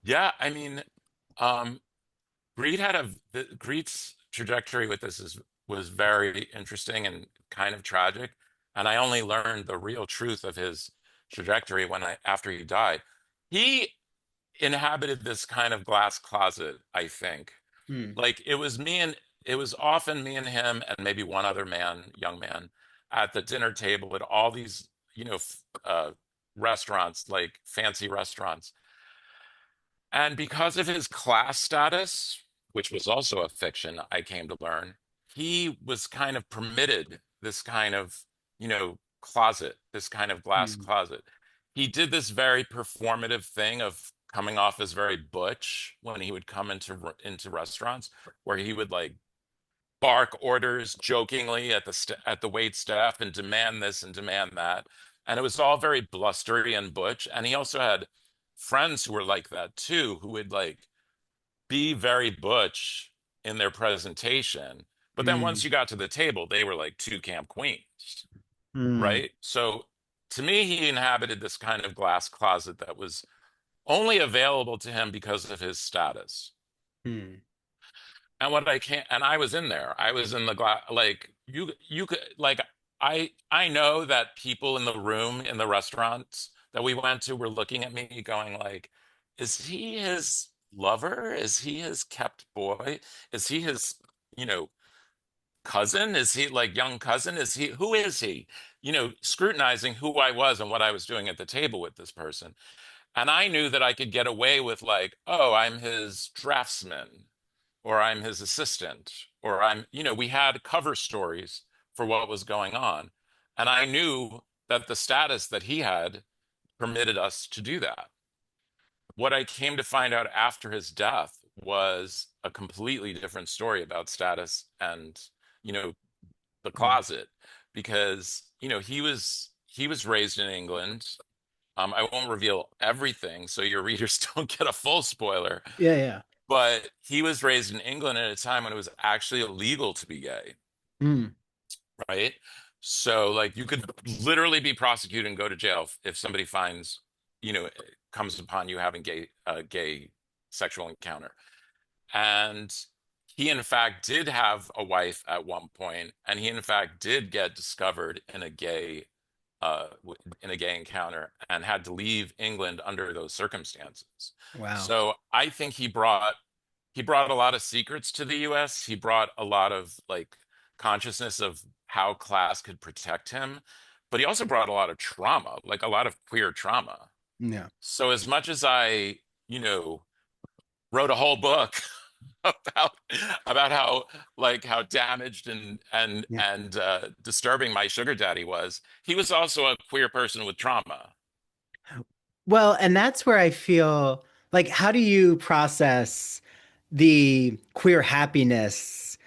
Yeah, I mean, Greed's trajectory with this was very interesting and kind of tragic. And I only learned the real truth of his trajectory after he died. He inhabited this kind of glass closet, I think. Hmm. Like it was often me and him and maybe one other man, young man, at the dinner table at all these, restaurants, like fancy restaurants. And because of his class status, which was also a fiction, I came to learn, he was kind of permitted this kind of, closet, this kind of glass Hmm. closet. He did this very performative thing of coming off as very butch when he would come into restaurants, where he would like bark orders jokingly at at the wait staff and demand this and demand that. And it was all very blustery and butch. And he also had friends who were like that too, who would like be very butch in their presentation. But then Hmm. once you got to the table, they were like two camp queens, Hmm. right? So to me, he inhabited this kind of glass closet that was only available to him because of his status. Hmm. And what I can't, and I was in there. I was in the glass, like you could, like I know that people in the room in the restaurants that we went to were looking at me going like, is he his lover? Is he his kept boy? Is he his, you know, cousin? Is he like young cousin? Who is he? Scrutinizing who I was and what I was doing at the table with this person. And I knew that I could get away with like, oh, I'm his draftsman or I'm his assistant, or we had cover stories for what was going on. And I knew that the status that he had permitted us to do that. What I came to find out after his death was a completely different story about status and, you know, the Hmm. closet, because, he was raised in England. I won't reveal everything so your readers don't get a full spoiler, Yeah, yeah. but he was raised in England at a time when it was actually illegal to be gay, Hmm. right? So like you could literally be prosecuted and go to jail if somebody finds, comes upon you having gay sexual encounter. And he in fact did have a wife at one point, and he in fact did get discovered in a gay encounter and had to leave England under those circumstances. Wow. So I think he brought a lot of secrets to the US. He brought a lot of like consciousness of how class could protect him, but he also brought a lot of trauma, like a lot of queer trauma. Yeah. So as much as I, wrote a whole book about how damaged Yeah. and disturbing my sugar daddy was, he was also a queer person with trauma. Well, and that's where I feel like, how do you process the queer happiness,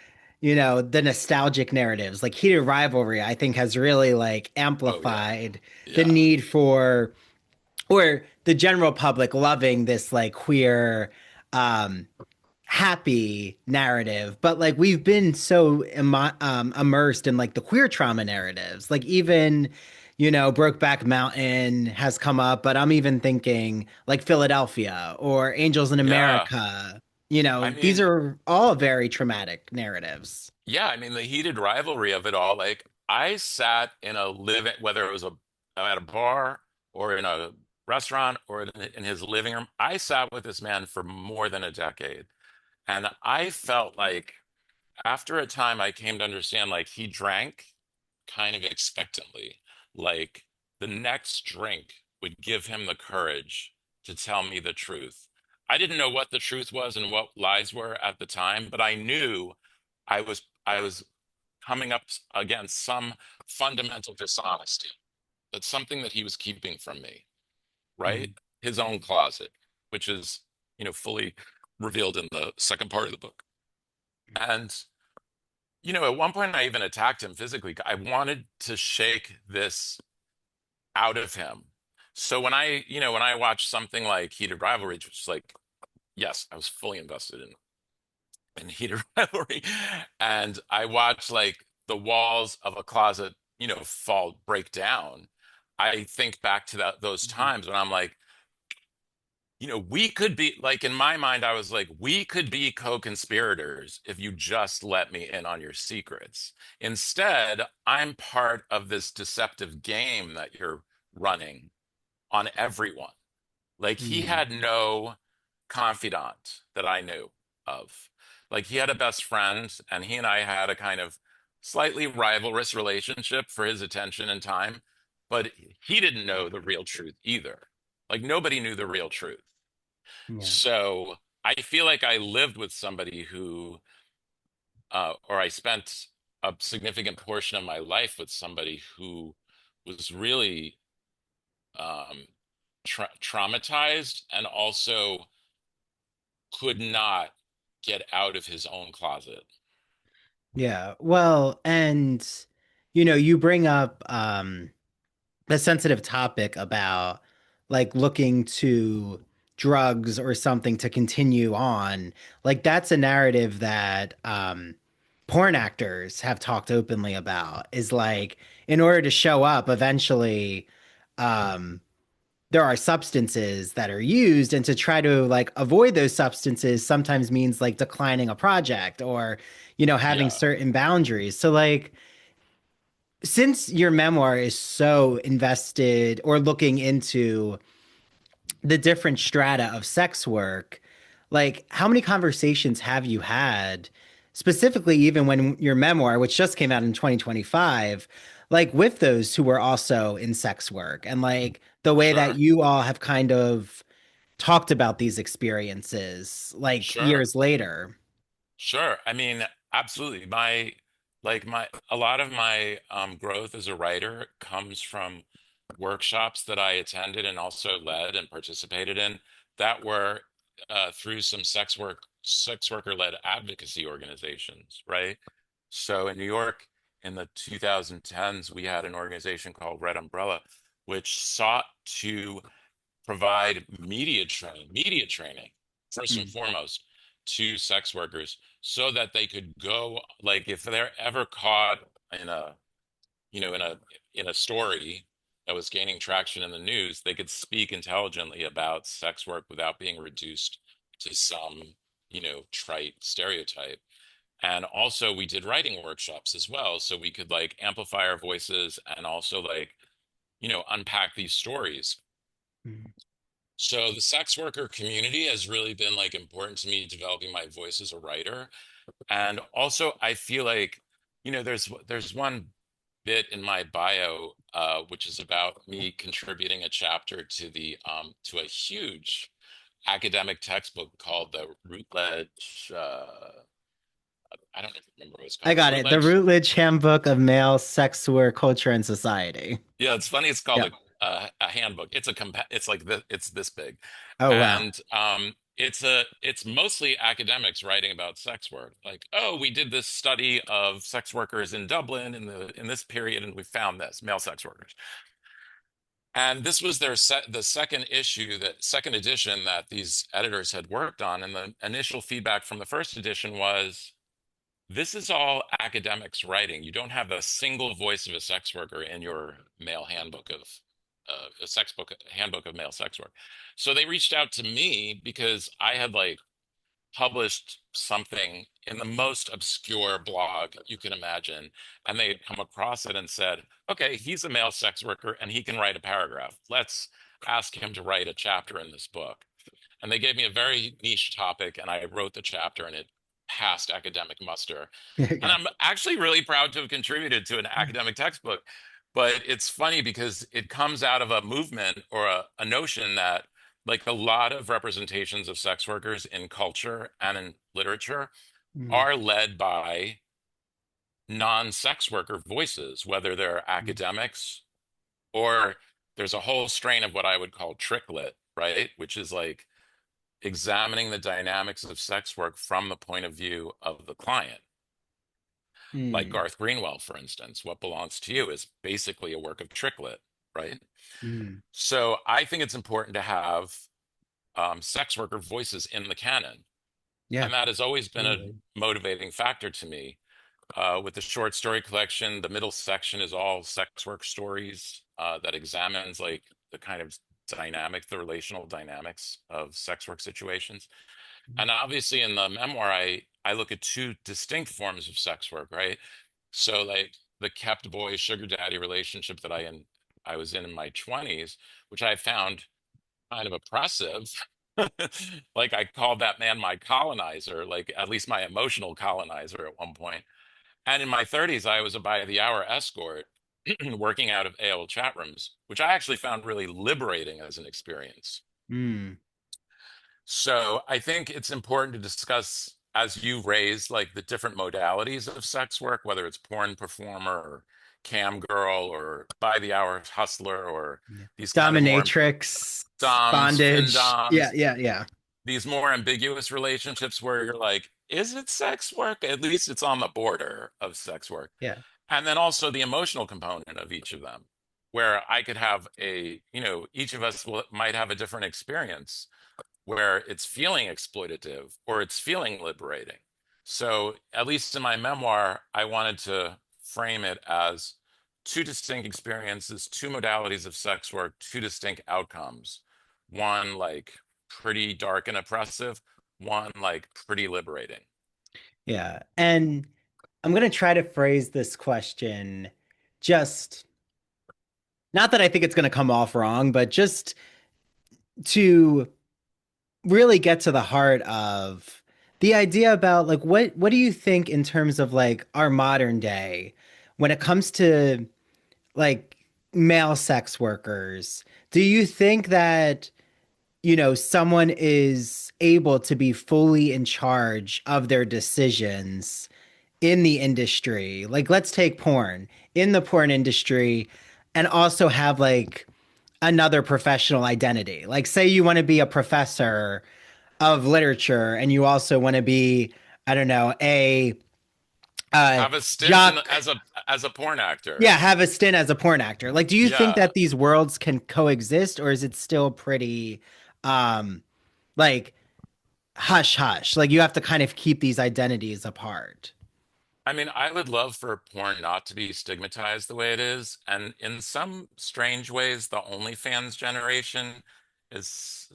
the nostalgic narratives? Like Heated Rivalry, I think has really like Oh yeah. amplified the Yeah. need for, or the general public loving this like queer, um, happy narrative, but like we've been so immersed in like the queer trauma narratives. Like even, Brokeback Mountain has come up, but I'm even thinking like Philadelphia or Angels in Yeah. America. I These mean, are all very traumatic narratives. yeah, I mean the heated rivalry of it all. Like I sat in a living, whether it was at a bar or in a restaurant or in his living room, I sat with this man for more than a decade. And I felt like after a time, I came to understand like he drank kind of expectantly. Like the next drink would give him the courage to tell me the truth. I didn't know what the truth was and what lies were at the time, but I knew I was coming up against some fundamental dishonesty. That's something that he was keeping from me, right? Mm. His own closet, which is, fully revealed in the second part of the book. And, at one point I even attacked him physically. I wanted to shake this out of him. So when I watched something like Heated Rivalry, which was like, yes, I was fully invested in Heated Rivalry. And I watched like the walls of a closet, break down. I think back to those times when I'm like, we could be like in my mind, I was like, we could be co-conspirators if you just let me in on your secrets. Instead, I'm part of this deceptive game that you're running on everyone. Like he Mm. had no confidant that I knew of. Like he had a best friend, and he and I had a kind of slightly rivalrous relationship for his attention and time, but he didn't know the real truth either. Like nobody knew the real truth. Yeah. So I feel like I lived with somebody or I spent a significant portion of my life with somebody who was really traumatized and also could not get out of his own closet. Yeah. Well, and you bring up a sensitive topic about like looking to drugs or something to continue on. Like that's a narrative that porn actors have talked openly about is like in order to show up eventually um there are substances that are used, and to try to like avoid those substances sometimes means like declining a project or having Yeah, certain boundaries. So like since your memoir is so invested or looking into the different strata of sex work, like how many conversations have you had, specifically even when your memoir, which just came out in 2025, like with those who were also in sex work and like the way that sure, you all have kind of talked about these experiences like sure, years later? sure. I mean, absolutely. A lot of my growth as a writer comes from workshops that I attended and also led and participated in that were through some sex worker led advocacy organizations, right? So in New York in the 2010s, we had an organization called Red Umbrella, which sought to provide media training first and Mm, foremost to sex workers so that they could go, like if they're ever caught in a, you know, in a story that was gaining traction in the news, they could speak intelligently about sex work without being reduced to some, trite stereotype. And also we did writing workshops as well, so we could like amplify our voices and also like, unpack these stories. mm, So the sex worker community has really been like important to me developing my voice as a writer. And also I feel like, there's one bit in my bio which is about me contributing a chapter to a huge academic textbook called the Routledge I don't remember what it's I called. The got it. The Routledge. Routledge Handbook of Male Sex Work Culture and Society. Yeah, it's funny. It's called Yeah. a handbook. It's like it's this big, Oh, wow. and it's mostly academics writing about sex work. Like, oh, we did this study of sex workers in Dublin in this period, and we found this male sex workers. And this was the second edition that these editors had worked on, and the initial feedback from the first edition was this is all academics writing. You don't have a single voice of a sex worker in your male handbook of a sex book handbook of male sex work. So they reached out to me because I had like published something in the most obscure blog you can imagine, and they had come across it and said, "Okay, he's a male sex worker and he can write a paragraph. Let's ask him to write a chapter in this book." And they gave me a very niche topic, and I wrote the chapter, and it passed academic muster. And Yeah. I'm actually really proud to have contributed to an academic textbook. But it's funny because it comes out of a movement or a notion that, like, a lot of representations of sex workers in culture and in literature Mm, are led by non-sex worker voices, whether they're mm, academics or there's a whole strain of what I would call tricklet, right? Which is like examining the dynamics of sex work from the point of view of the client. Like Mm, Garth Greenwell, for instance, What Belongs to You is basically a work of tricklet, right? mm, So I think it's important to have sex worker voices in the canon. yeah, And that has always been a absolutely. motivating factor to me. With the short story collection, the middle section is all sex work stories that examines like the kind of dynamic, the relational dynamics of sex work situations. And obviously in the memoir, I look at two distinct forms of sex work, right? So like the kept boy sugar daddy relationship that I was in my 20s, which I found kind of oppressive. Like I called that man my colonizer, like at least my emotional colonizer at one point. And in my 30s, I was a by the hour escort working out of AOL chat rooms, which I actually found really liberating as an experience. Mm, So I think it's important to discuss, as you raised, like the different modalities of sex work, whether it's porn performer or cam girl or by the hour hustler or yeah. these kind of more Dominatrix, doms, fin bondage. Yeah, doms, yeah, yeah, these more ambiguous relationships where you're like, is it sex work? At least it's on the border of sex work. yeah, And then also the emotional component of each of them, where I could have each of us might have a different experience where it's feeling exploitative or it's feeling liberating. So, at least in my memoir, I wanted to frame it as two distinct experiences, two modalities of sex work, two distinct outcomes. One like pretty dark and oppressive, one like pretty liberating. yeah. And I'm gonna try to phrase this question just not that I think it's gonna come off wrong, but just to really get to the heart of the idea about like what do you think in terms of like our modern day when it comes to like male sex workers? Do you think that someone is able to be fully in charge of their decisions in the industry? Like, let's take porn, in the porn industry, and also have like another professional identity. Like, say you want to be a professor of literature and you also want to be, I don't know, a Have a stint jock. as a porn actor. Yeah, have a stint as a porn actor. Like, do you think Yeah. that these worlds can coexist, or is it still pretty um like hush hush? Like you have to kind of keep these identities apart. I mean, I would love for porn not to be stigmatized the way it is. And in some strange ways, the OnlyFans generation is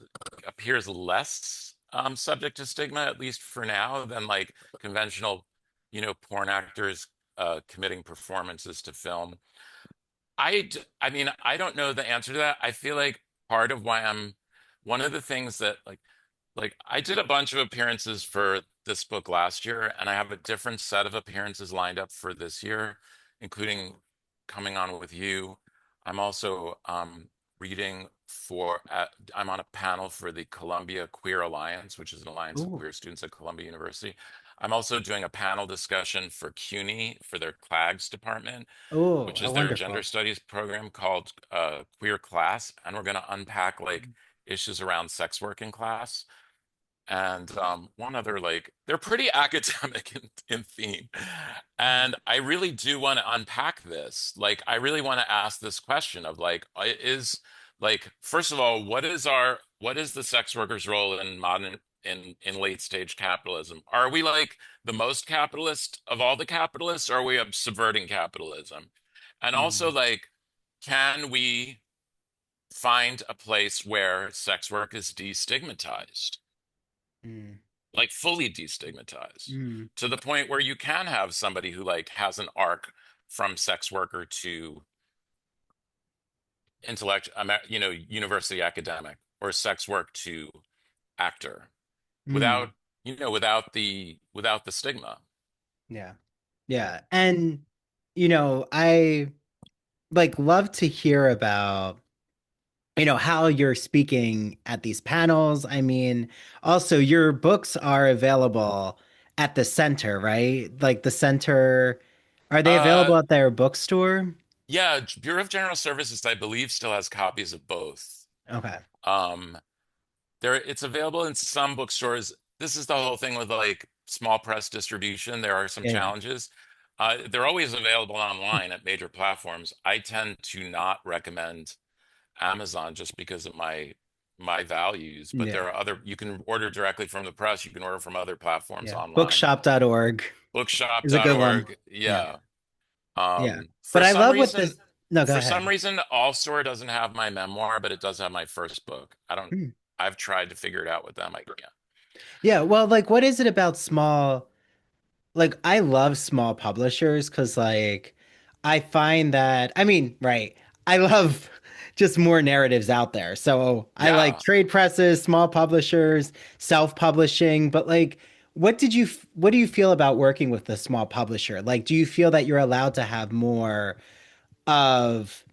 appears less subject to stigma, at least for now, than like conventional, porn actors committing performances to film. I mean, I don't know the answer to that. I feel like part of why I'm one of the things that like I did a bunch of appearances for this book last year, and I have a different set of appearances lined up for this year, including coming on with you. I'm also reading I'm on a panel for the Columbia Queer Alliance, which is an alliance of Ooh. queer students at Columbia University. I'm also doing a panel discussion for CUNY for their CLAGS department, Oh, which how is their gender wonderful. studies program called Queer Class, and we're going to unpack like issues around sex work in class. And one other, like, they're pretty academic in theme. And I really do want to unpack this. Like, I really want to ask this question of like, first of all, what is the sex worker's role in modern in late stage capitalism? Are we like the most capitalist of all the capitalists, or are we subverting capitalism? And also, Mm, like, can we find a place where sex work is destigmatized? mm, Like fully destigmatized mm, to the point where you can have somebody who like has an arc from sex worker to university academic or sex work to actor without mm. without the stigma. Yeah. Yeah. And I like love to hear about how you're speaking at these panels. I mean, also your books are available at the center, right? Like the center, are they uh available at their bookstore? yeah, Bureau of General Services I believe still has copies of both. Okay. um it's available in some bookstores. This is the whole thing with like small press distribution. There are some Yeah, yeah. challenges. They're always available online at major platforms. I tend to not recommend Amazon just because of my values, but Yeah. there are other, you can order directly from the press, you can order from other platforms Yeah. online. Bookshop.org is a good one. Bookshop.org. Yeah. Yeah. Yeah. But I love what this. No, go For ahead. some reason, All Store doesn't have my memoir, but it does have my first book. I don't, Hmm. I've tried to figure it out with them. I can't. Yeah. Well, like, what is it about small? Like, I love small publishers because, like, I find that, I mean, right. I love just more narratives out there. So I like Yeah. trade presses, small publishers, self-publishing. But, like, what do you feel about working with a small publisher? Like, do you feel that you're allowed to have more of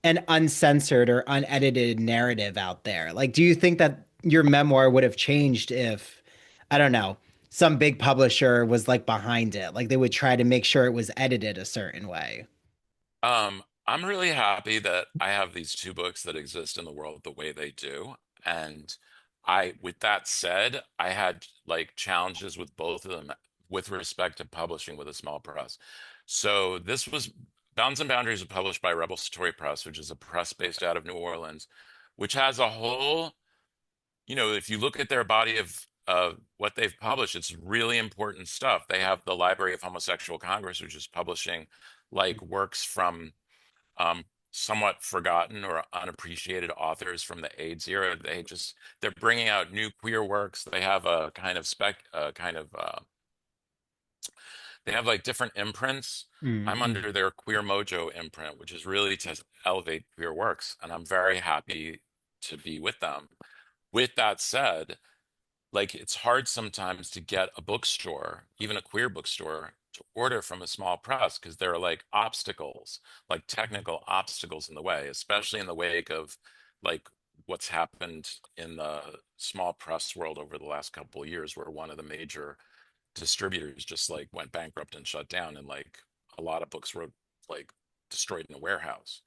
an uncensored or unedited narrative out there? Like, do you think that your memoir would have changed if, I don't know, some big publisher was like behind it? Like they would try to make sure it was edited a certain way. I'm really happy that I have these two books that exist in the world the way they do. And with that said, I had like challenges with both of them with respect to publishing with a small press. So this was Bounds and Boundaries was published by Rebel Satori Press, which is a press based out of New Orleans, which has a whole, if you look at their body of what they've published, it's really important stuff. They have the Library of Homosexual Congress, which is publishing like works from um, somewhat forgotten or unappreciated authors from the AIDS era. They're bringing out new queer works. They have a kind of they have like different imprints. I'm Mm-hmm. under their Queer Mojo imprint, which is really to elevate queer works, and I'm very happy to be with them. With that said, like it's hard sometimes to get a bookstore, even a queer bookstore, to order from a small press because there are like technical obstacles in the way, especially in the wake of like what's happened in the small press world over the last couple of years, where one of the major distributors just like went bankrupt and shut down, and like a lot of books were like destroyed in a warehouse.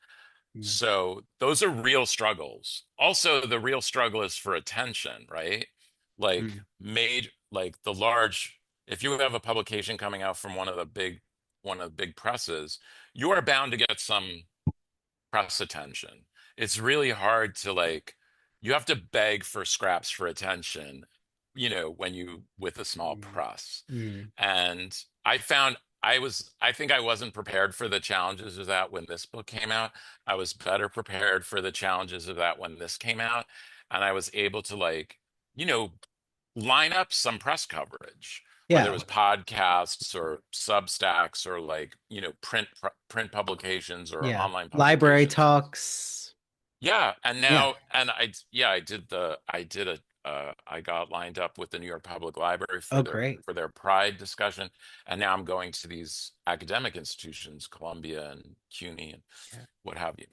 So those are real struggles. Also, the real struggle is for attention, right? Like like the large, if you have a publication coming out from one of the big presses, you are bound to get some press attention. It's really hard to like, you have to beg for scraps for attention, when you with a small press. Mm-hmm. And I think I wasn't prepared for the challenges of that when this book came out. I was better prepared for the challenges of that when this came out. And I was able to like, you know, line up some press coverage, whether it Yeah. was podcasts or Substacks or like, print publications or Yeah. online Library publications. talks. Yeah, and Yeah. now and I got lined up with the New York Public Library Oh, for great. their Pride discussion, and now I'm going to these academic institutions, Columbia and CUNY and what have you.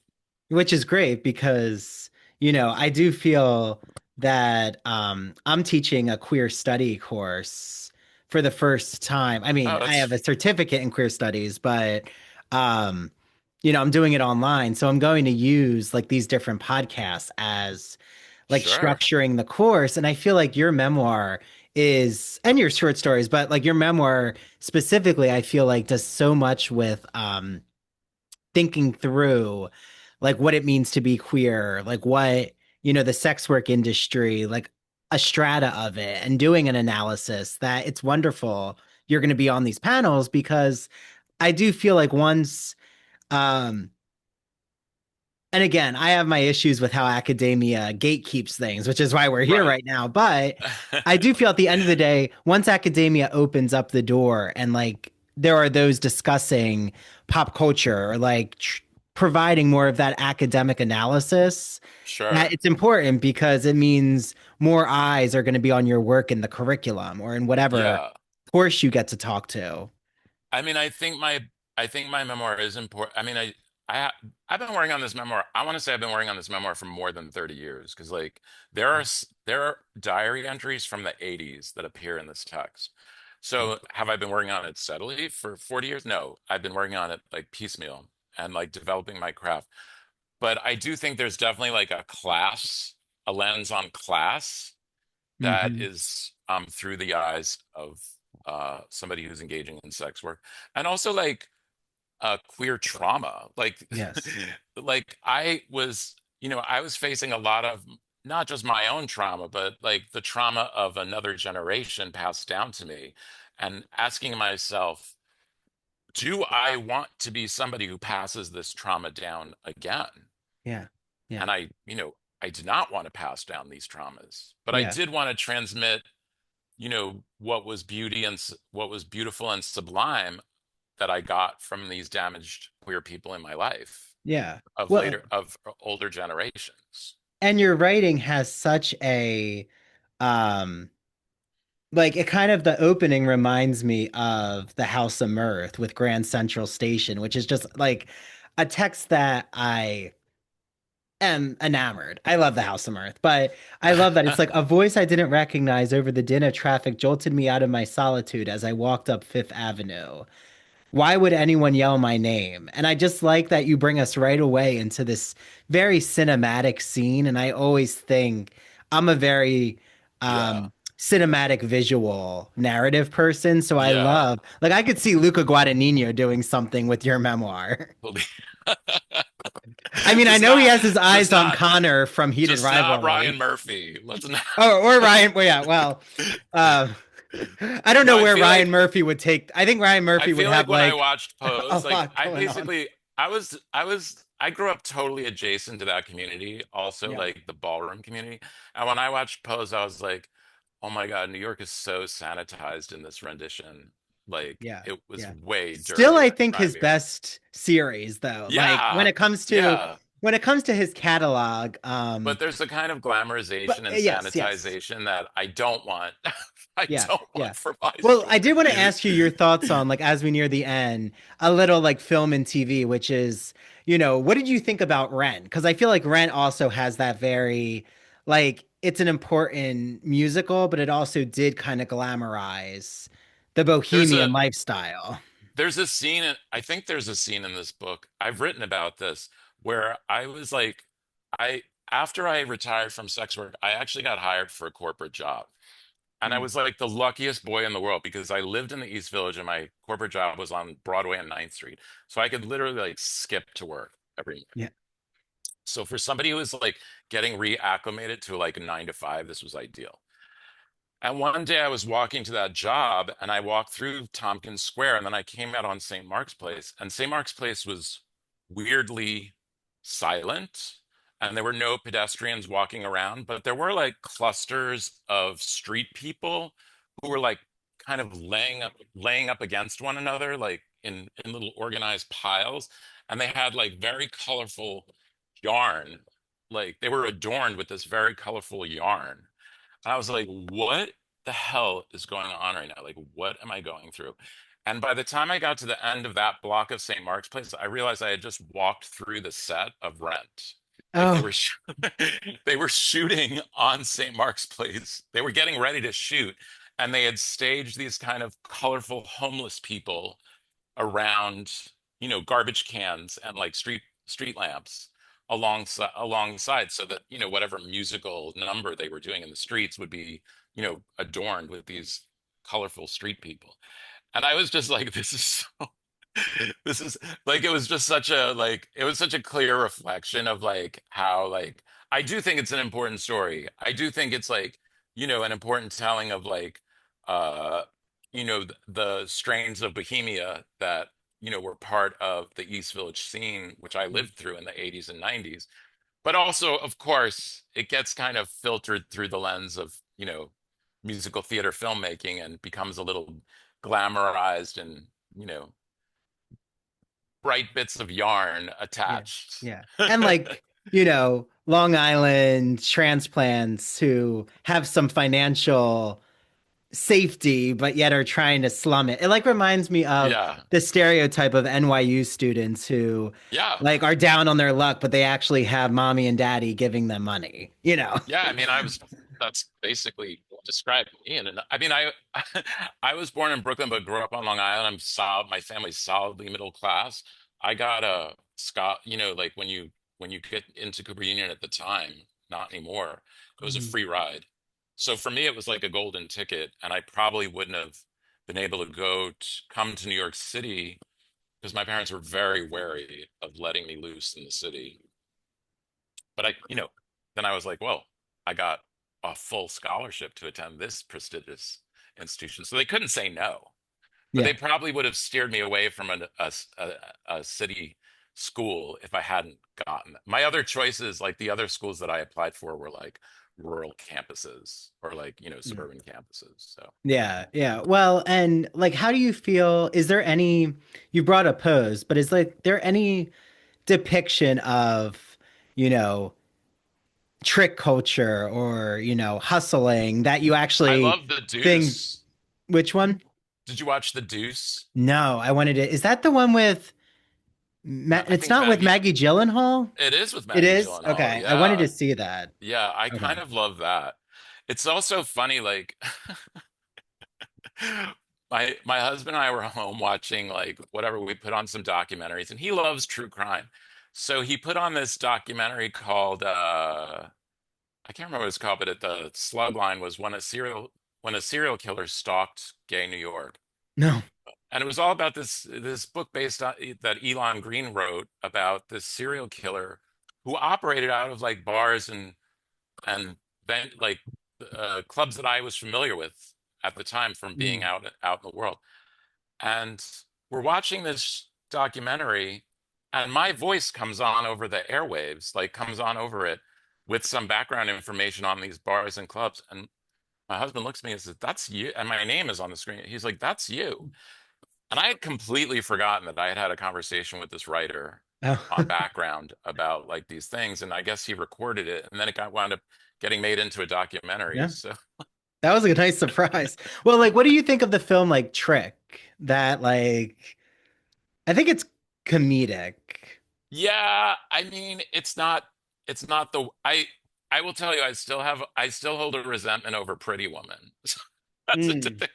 Which is great because, I do feel that I'm teaching a queer study course for the first time. I mean, Oh, I have that's a certificate in queer studies, but um, I'm doing it online. So I'm going to use like these different podcasts as like sure. structuring the course. And I feel like your memoir is, and your short stories, but like your memoir specifically, I feel like does so much with thinking through like what it means to be queer, like what, the sex work industry, like a strata of it, and doing an analysis that it's wonderful you're going to be on these panels because I do feel like once um and again, I have my issues with how academia gatekeeps things, which is why we're here Right. right now. But I do feel at the end of the day, once academia opens up the door and like there are those discussing pop culture or like providing more of that academic analysis, that Sure. it's important because it means more eyes are going to be on your work in the curriculum or in whatever Yeah. course you get to talk to. I mean, I think my memoir is important. I mean, I I've been working on this memoir. I want to say I've been working on this memoir for more than 30 years because like there are diary entries from the 80s that appear in this text. So have I been working on it steadily for 40 years? No, I've been working on it like piecemeal and like developing my craft. But I do think there's definitely like a class. a lens on class that Hmm. is through the eyes of somebody who's engaging in sex work, and also like queer trauma. Like, Yes. like I was facing a lot of not just my own trauma, but like the trauma of another generation passed down to me, and asking myself, do I want to be somebody who passes this trauma down again? Yeah. Yeah. And I did not want to pass down these traumas, but I Yeah. did want to transmit, what was what was beautiful and sublime that I got from these damaged queer people in my life Yeah. of Well, older generations. and your writing has such a um like it kind of the opening reminds me of The House of Mirth with Grand Central Station, which is just like a text that I am enamored. I love The House of Mirth, but I love that it's like a voice I didn't recognize over the din of traffic jolted me out of my solitude as I walked up Fifth Avenue. Why would anyone yell my name? And I just like that you bring us right away into this very cinematic scene. And I always think I'm a very Yeah. cinematic visual narrative person. So I Yeah. love, like, I could see Luca Guadagnino doing something with your memoir. I mean, I Just know he not, has his eyes just on not, Connor from Heated just not Rivalry. Ryan Murphy. Let's not. Or Ryan. Well, yeah, well, uh, I don't No, know I where feel Ryan like Murphy would take. I think Ryan I Murphy would feel have like when I like watched a Pose, like lot going on. I grew up totally adjacent to that community, also Yeah. like the ballroom community. And when I watched Pose, I was like, oh my God, New York is so sanitized in this rendition. Like Yeah, it was yeah. way Still, dirtier I and think his grimier. best series, though. Like Yeah, yeah. when it comes to his catalog, But there's a kind of but glamorization and yes, yes, sanitization that I don't want. I yeah, don't yeah. want for my Well, I story. did want to ask you your thoughts on like as we near the end, a little like film and TV, which is, what did you think about Rent? Because I feel like Rent also has that very, like, it's an important musical, but it also did kind of glamorize the There's bohemian a lifestyle. there's a scene I think there's a scene in this book. I've written about this where I was like I after I retired from sex work, I actually got hired for a corporate job. And I Mm, was like the luckiest boy in the world because I lived in the East Village and my corporate job was on Broadway and Ninth Street. So I could literally like skip to work every morning. yeah, So for somebody who was like getting reacclimated to like a 9 to 5, this was ideal. And one day I was walking to that job and I walked through Tompkins Square and then I came out on St. Mark's Place. And St. Mark's Place was weirdly silent and there were no pedestrians walking around, but there were like clusters of street people who were like kind of laying up against one another, like in little organized piles. And they had like very colorful yarn. Like they were adorned with this very colorful yarn. I was like, what the hell is going on right now? Like, what am I going through? And by the time I got to the end of that block of St. Mark's Place, I realized I had just walked through the set of Rent. Like oh, they were shooting on St. Mark's Place. They were getting ready to shoot, and they had staged these kind of colorful homeless people around, garbage cans and like street lamps alongside so that, whatever musical number they were doing in the streets would be, adorned with these colorful street people. And I was just like, this is so this is like it was such a clear reflection of like how like I do think it's an important story. I do think it's like, an important telling of like uh the strains of Bohemia that, were part of the East Village scene, which I lived through in the 80s and 90s. But also, of course, it gets kind of filtered through the lens of, musical theater filmmaking and becomes a little glamorized and, bright bits of yarn yeah, attached. yeah. And like, Long Island transplants who have some financial safety, but yet are trying to slum it. It like reminds me of Yeah. the stereotype of NYU students who Yeah. like are down on their luck, but they actually have mommy and daddy giving them money. Yeah. I mean, that's basically what described me. And I mean, I was born in Brooklyn, but grew up on Long Island. My family's solidly middle class. I got a Scott, like when you get into Cooper Union at the time, not anymore. It was a Mhm. free ride. So for me, it was like a golden ticket, and I probably wouldn't have been able to come to New York City because my parents were very wary of letting me loose in the city. But then I was like, well, I got a full scholarship to attend this prestigious institution. So they couldn't say no, but they Yeah. probably would have steered me away from a city school if I hadn't gotten it. My other choices, like the other schools that I applied for, were like rural campuses or like, Mm. suburban campuses. So Yeah, yeah. Well, and like, how do you feel? Is there any, you brought up Pose, but is like there any depiction of, you know, trick culture or, hustling that you I actually love The think, Deuce. which one? Did you watch The Deuce? No, I wanted to, is that the one with, I it's think not with Maggie, Maggie Gyllenhaal? it is with It Maggie is? Gyllenhaal. Okay. I wanted Yeah. to see that. Yeah, I Okay. kind of love that. It's also funny, like my husband and I were home watching like whatever we put on some documentaries, and he loves true crime. So he put on this documentary called I can't remember what it's called, but the slug line was when a serial killer stalked gay New York. No. And it was all about this book based on that Elon Green wrote about this serial killer who operated out of like bars and then like clubs that I was familiar with at the time from being Mm. out in the world. And we're watching this documentary, and my voice comes on over the airwaves, like comes on over it with some background information on these bars and clubs. And my husband looks at me and says, "That's you." And my name is on the screen. He's like, "That's you." And I had completely forgotten that I had had a conversation with this writer Oh. on background about like these things. And I guess he recorded it, and then it got wound up getting made into a documentary. Yeah. So That was a nice surprise. Well, like, what do you think of the film like Trick? That like I think it's comedic. yeah, I mean, it's not I will tell you, I still hold a resentment over Pretty Woman Mm.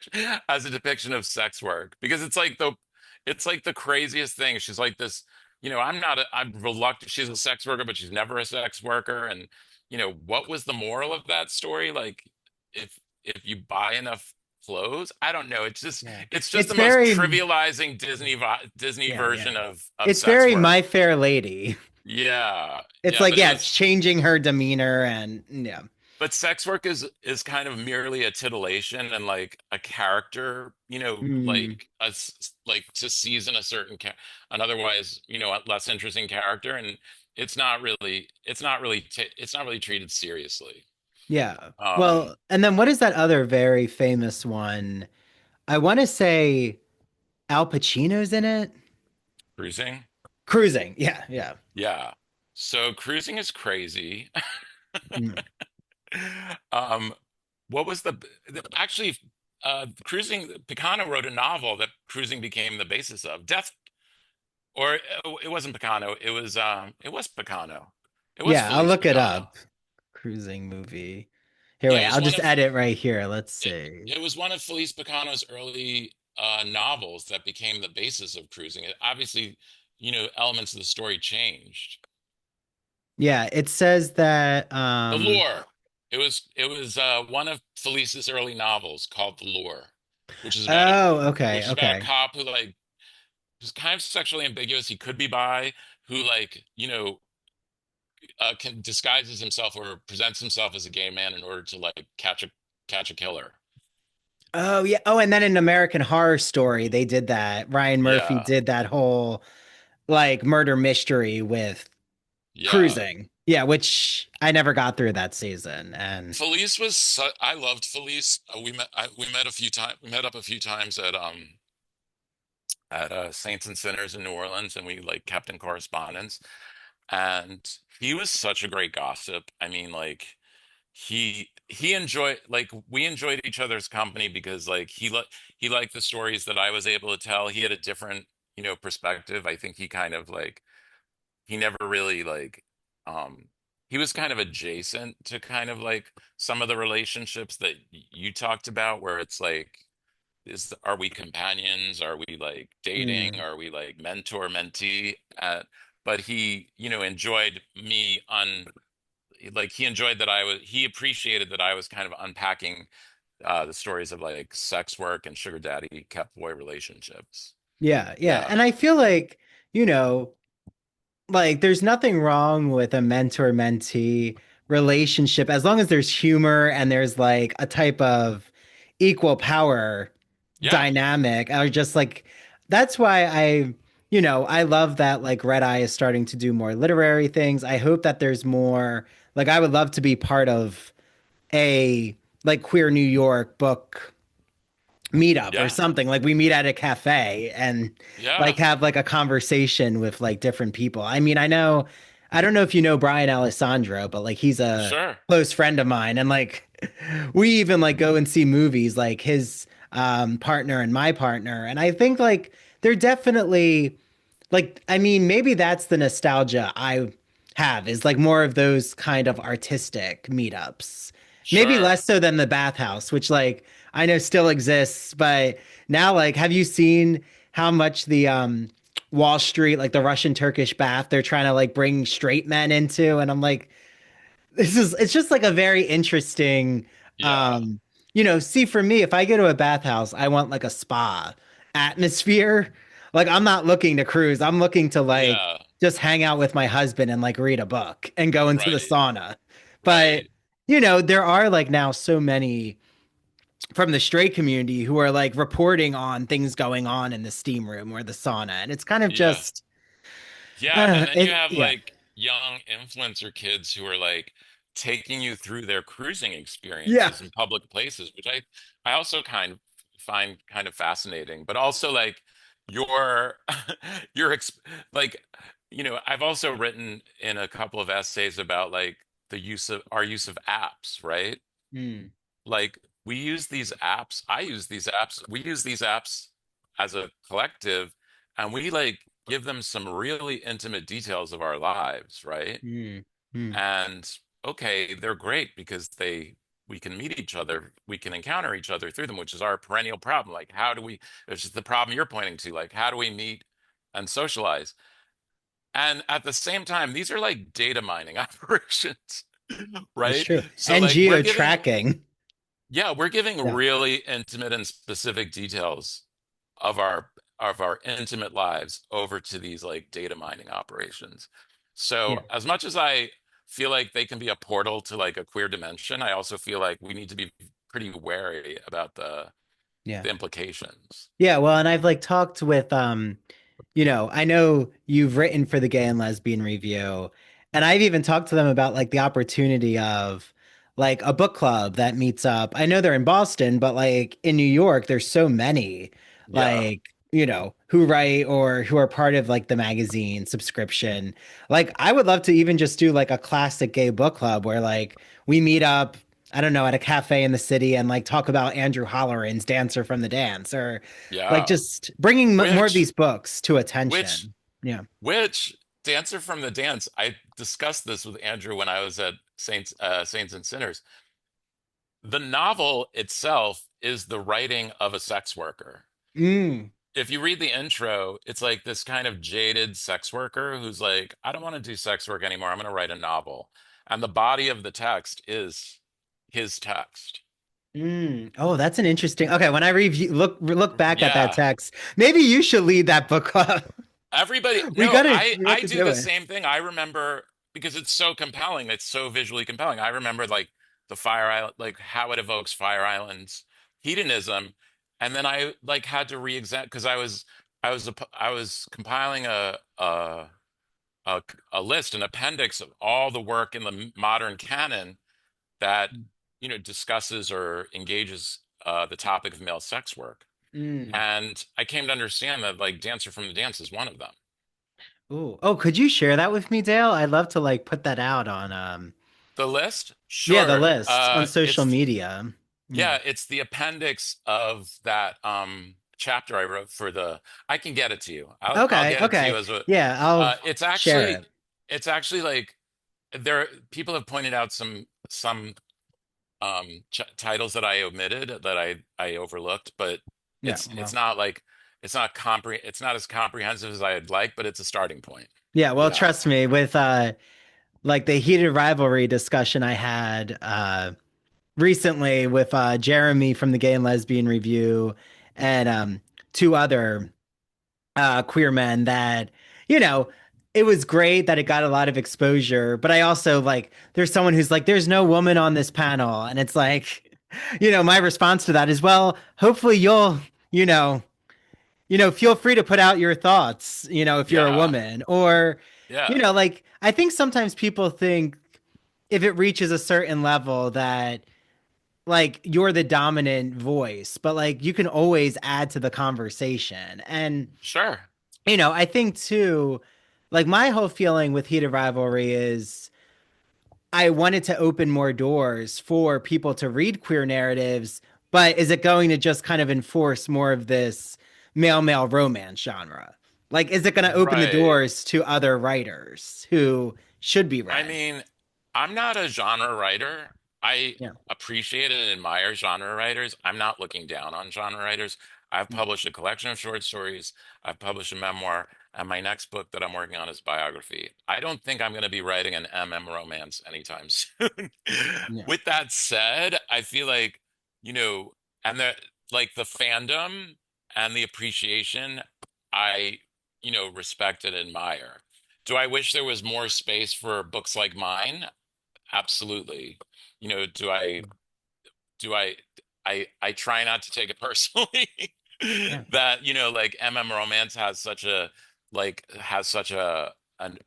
as a depiction of sex work because it's like the craziest thing. She's like this, I'm reluctant. She's a sex worker, but she's never a sex worker. And what was the moral of that story? Like if you buy enough clothes, I don't know. Yeah. It's just It's the most very trivializing Disney yeah, yeah. version of It's sex very work. My Fair Lady. Yeah, It's yeah, like, yeah, it's changing her demeanor and yeah. but sex work is kind of merely a titillation and like a character, Mm. like like to season a an otherwise, less interesting character, and it's not really treated seriously. Yeah. Um, Well, and then what is that other very famous one? I want to say Al Pacino's in it. Cruising, Cruising. Yeah, yeah. yeah. So cruising is crazy. Mm. Um, what was actually cruising? Picano wrote a novel that cruising became the basis of. Death Or it wasn't Picano. It was Picano. It was Yeah, I'll Felice look it Picano. up. Cruising movie. Here, Yeah, wait, I'll just edit right here. Let's see. it was one of Felice Picano's early novels that became the basis of cruising. Obviously, elements of the story changed. Yeah, it says that The Lure. It was one of Felice's early novels called The Lure, oh, okay, which is about a okay. cop who like was kind of sexually ambiguous. He could be bi, who like can disguises himself or presents himself as a gay man in order to like catch a killer. Oh, yeah. Oh, and then in American Horror Story, they did that. Ryan Murphy Yeah, did that whole like murder mystery with yeah. Cruising. Yeah, which I never got through that season. And I loved Felice. We met a few times. We met up a few times at Saints and Sinners in New Orleans, and we like kept in correspondence. And he was such a great gossip. I mean, like he enjoyed like we enjoyed each other's company because like he liked the stories that I was able to tell. He had a different, perspective. I think he kind of like he never really like um he was kind of adjacent to kind of like some of the relationships that you talked about where it's like are we companions, are we like dating, mm, are we like mentor mentee, but he enjoyed me like he enjoyed that he appreciated that I was kind of unpacking the stories of like sex work and sugar daddy cat boy relationships. Yeah, yeah. Yeah. And I feel like, you know, like there's nothing wrong with a mentor-mentee relationship as long as there's humor and there's like a type of equal power Yeah. dynamic. Or just like that's why I love that like Red Eye is starting to do more literary things. I hope that there's more, like I would love to be part of a like queer New York book meetup or Yeah. something. Like we meet at a cafe and Yeah. like have like a conversation with like different people. I mean, I don't know if you know Brian Alessandro, but like he's a Sure. close friend of mine. And like we even like go and see movies, like his partner and my partner. And I think like they're definitely like, I mean, maybe that's the nostalgia I have, is like more of those kind of artistic meetups. Maybe Sure. less so than the bathhouse, which like I know still exists, but now like have you seen how much the Wall Street, like the Russian Turkish bath, they're trying to like bring straight men into? And I'm like, it's just like a very interesting Yeah. um see, for me, if I go to a bathhouse, I want like a spa atmosphere. Like I'm not looking to cruise. I'm looking to like Yeah. just hang out with my husband and like read a book and go into the Right. sauna. But Right. there are like now so many from the straight community who are like reporting on things going on in the steam room or the sauna, and it's kind of Yeah. just Yeah, and then you it have yeah. like young influencer kids who are like taking you through their cruising Yeah. experiences in public places, which I also kind of find kind of fascinating, but also like your your ex like I've also written in a couple of essays about like the use of apps, right? Mm, Like we use these apps, I use these apps, we use these apps as a collective, and we like give them some really intimate details of our lives, right? mm, mm. And okay, they're great because we can meet each other, we can encounter each other through them, which is our perennial problem. Like how do we, which is the problem you're pointing to, like how do we meet and socialize? And at the same time, these are like data mining operations, That's right? true. So And like geo tracking. yeah, we're giving Yeah. really intimate and specific details of our intimate lives over to these like data mining operations. So Yeah. as much as I feel like they can be a portal to like a queer dimension, I also feel like we need to be pretty wary about Yeah. the implications. Yeah, well, and I've like talked with I know you've written for the Gay and Lesbian Review, and I've even talked to them about like the opportunity of like a book club that meets up. I know they're in Boston, but like in New York, there's so many Yeah, like, who write or who are part of like the magazine subscription. Like I would love to even just do like a classic gay book club where like we meet up, I don't know, at a cafe in the city and like talk about Andrew Holleran's Dancer from the Dance, or like yeah. just bringing more of Which these books to which attention. Yeah. which Dancer from the Dance, I discussed this with Andrew when I was at Saints and Sinners. The novel itself is the writing of a sex worker. Mm, If you read the intro, it's like this kind of jaded sex worker who's like, I don't want to do sex work anymore. I'm going to write a novel. And the body of the text is his text. mm. Oh, that's an interesting. Okay, when I review look back at that Yeah. text, maybe you should lead that book club. Everybody, We no, gotta I we have I to do do the it. same thing. I remember because it's so compelling. It's so visually compelling. I remember like the Fire Island, like how it evokes Fire Island's hedonism, and then I like had to re-examine because I was compiling a a list, an appendix of all the work in the modern canon that discusses or engages the topic of male sex work, Mm. and I came to understand that like Dancer from the Dance is one of them. Ooh. Oh, could you share that with me, Dale? I'd love to like put that out on The list? yeah, the Sure. list on social media. Yeah. It's the appendix of that chapter I wrote for the I can get it to you. I'll Okay, get it to you okay. as a Yeah, I'll share it. it's actually like there people have pointed out some ch titles that I omitted that I overlooked, but Yeah, it's well. not like it's not as comprehensive as I'd like, but it's a starting point. Yeah, well, Yeah. trust me, with like the heated rivalry discussion I had recently with Jeremy from the Gay and Lesbian Review and two other queer men that, you know, it was great that it got a lot of exposure, but I also like there's someone who's like, there's no woman on this panel. And it's like, my response to that is, well, hopefully you'll, you know, feel free to put out your thoughts, if you're a Yeah. woman. Or, Yeah. like I think sometimes people think if it reaches a certain level that like you're the dominant voice, but like you can always add to the conversation. And Sure. I think too, like my whole feeling with heated rivalry is I wanted to open more doors for people to read queer narratives, but is it going to just kind of enforce more of this male romance genre? Like, is it going to open the Right. doors to other writers who should be I read? mean, I'm not a genre writer. I Yeah. appreciate and admire genre writers. I'm not looking down on genre writers. I've Mm. published a collection of short stories. I've published a memoir, and my next book that I'm working on is biography. I don't think I'm going to be writing an romance anytime soon. Yeah. With that said, I feel like, you know, and the fandom and the appreciation, I, respect and admire. Do I wish there was more space for books like mine? Absolutely. Do I try not to take it personally Yeah. that, like Romance has such a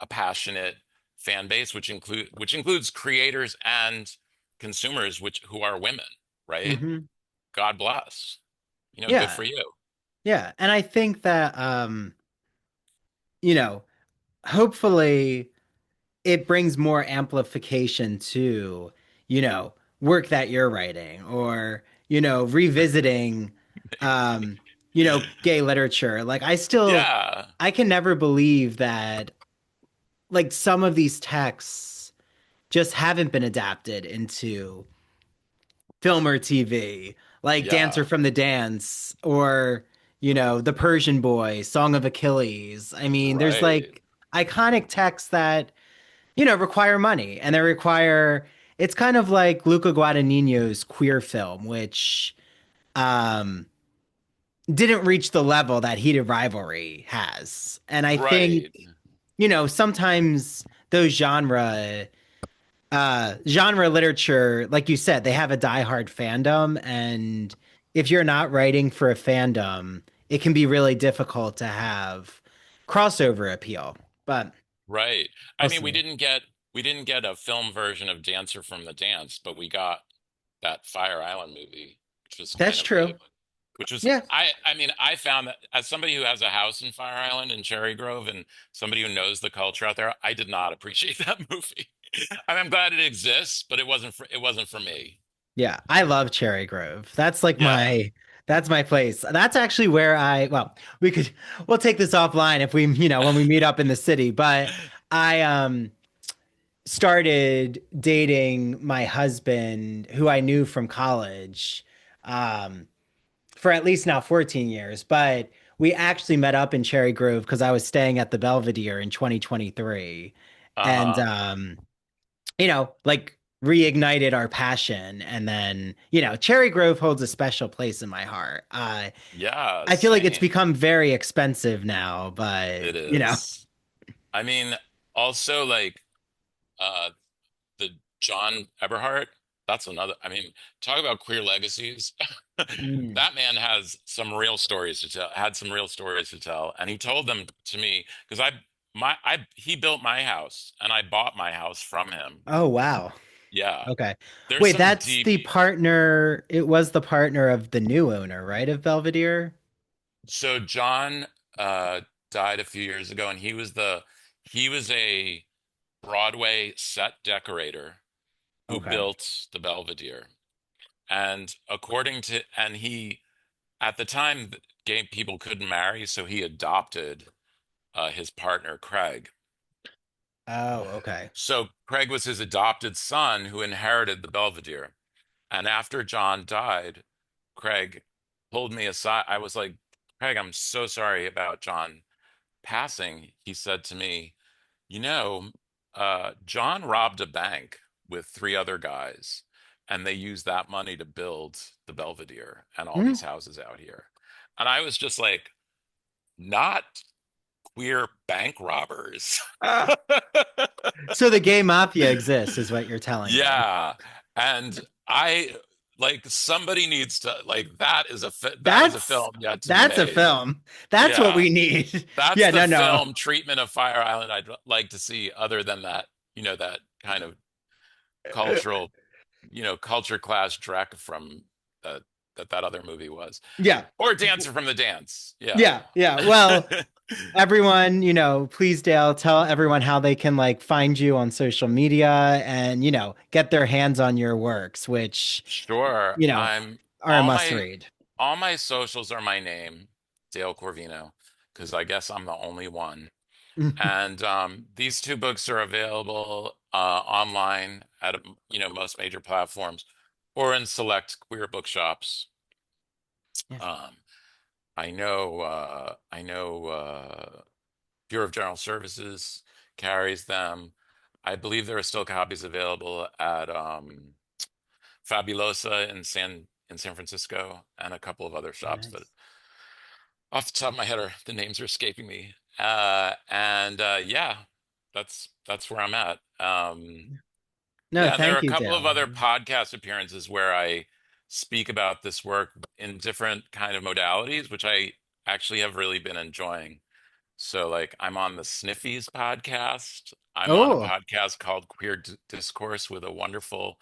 passionate fan base, which includes creators and consumers, who are women, right? Hmm. God bless. Good Yeah. for you. Yeah. And I think that, you know, hopefully it brings more amplification to, work that you're writing or, revisiting, um, gay literature. Like Yeah, I can never believe that like some of these texts just haven't been adapted into film or TV, like Dancer yeah, from the Dance or, The Persian Boy, Song of Achilles. I mean, there's right, like iconic texts that require money and they require it's kind of like Luca Guadagnino's queer film, which um didn't reach the level that Heated Rivalry has. And I think, right, sometimes those genre literature, like you said, they have a diehard fandom, and if you're not writing for a fandom, it can be really difficult to have crossover appeal. But right. I we'll mean, see. we didn't get a film version of Dancer from the Dance, but we got that Fire Island movie, which was kind That's of like, true. which was Yeah. I mean, I found that as somebody who has a house in Fire Island and Cherry Grove and somebody who knows the culture out there, I did not appreciate that movie. I mean, I'm glad it exists, but it wasn't for me. Yeah, I love Cherry Grove. That's like Yeah. that's my place. That's actually where well, we'll take this offline if we, when we meet up in the city, but I started dating my husband who I knew from college um for at least now 14 years, but we actually met up in Cherry Grove because I was staying at the Belvedere in 2023. And Uh-huh. like reignited our passion. And then, Cherry Grove holds a special place in my heart. Yeah, I feel like it's same. become very expensive now, but It is. I mean, also like uh the John Eberhart, that's another. I mean, talk about queer legacies. Mm. That man has some real stories to tell, had some real stories to tell, and he told them to me because he built my house and I bought my house from him. Oh, wow. Yeah. Okay. There's Wait, some that's deep. the partner. It was the partner of the new owner, right? Of Belvedere? So John uh died a few years ago and he was a Broadway set decorator who Okay. built the Belvedere. And he at the time gay people couldn't marry, so he adopted his partner Craig. Oh, okay. So Craig was his adopted son who inherited the Belvedere. And after John died, Craig pulled me aside. I was like, Craig, I'm so sorry about John passing. He said to me, you know, John robbed a bank with three other guys, and they used that money to build the Belvedere and all Mm. these houses out here. And I was just like, not queer bank robbers. So the gay mafia exists, is what you're telling me. Yeah. And I like somebody needs to like that is a That's film yet to be that's a made. film. That's what Yeah. we need. That's Yeah, the no, no. film treatment of Fire Island I'd like to see other than that, that kind of cultural, culture clash Drek from uh, that other movie was. Yeah. Or Dancer from the Dance. Yeah. Yeah, yeah. Well, everyone, please, Dale, tell everyone how they can like find you on social media and, get their hands on your works, which, Sure. you know, I'm are a must read. all my socials are my name, Dale Corvino, because I guess I'm the only one. And these two books are available online at most major platforms or in select queer bookshops. Yeah. Um, I know Bureau of General Services carries them. I believe there are still copies available at Fabulosa in San Francisco and a couple of other shops that Nice. off the top of my head are the names are escaping me. And yeah, that's where I'm at. No, Yeah, and there are thank a you, couple of Dale. other podcast appearances where I speak about this work in different kind of modalities, which I actually have really been enjoying. So, like, I'm on the Sniffies podcast. I'm on a Oh, podcast called Queer Discourse with a wonderful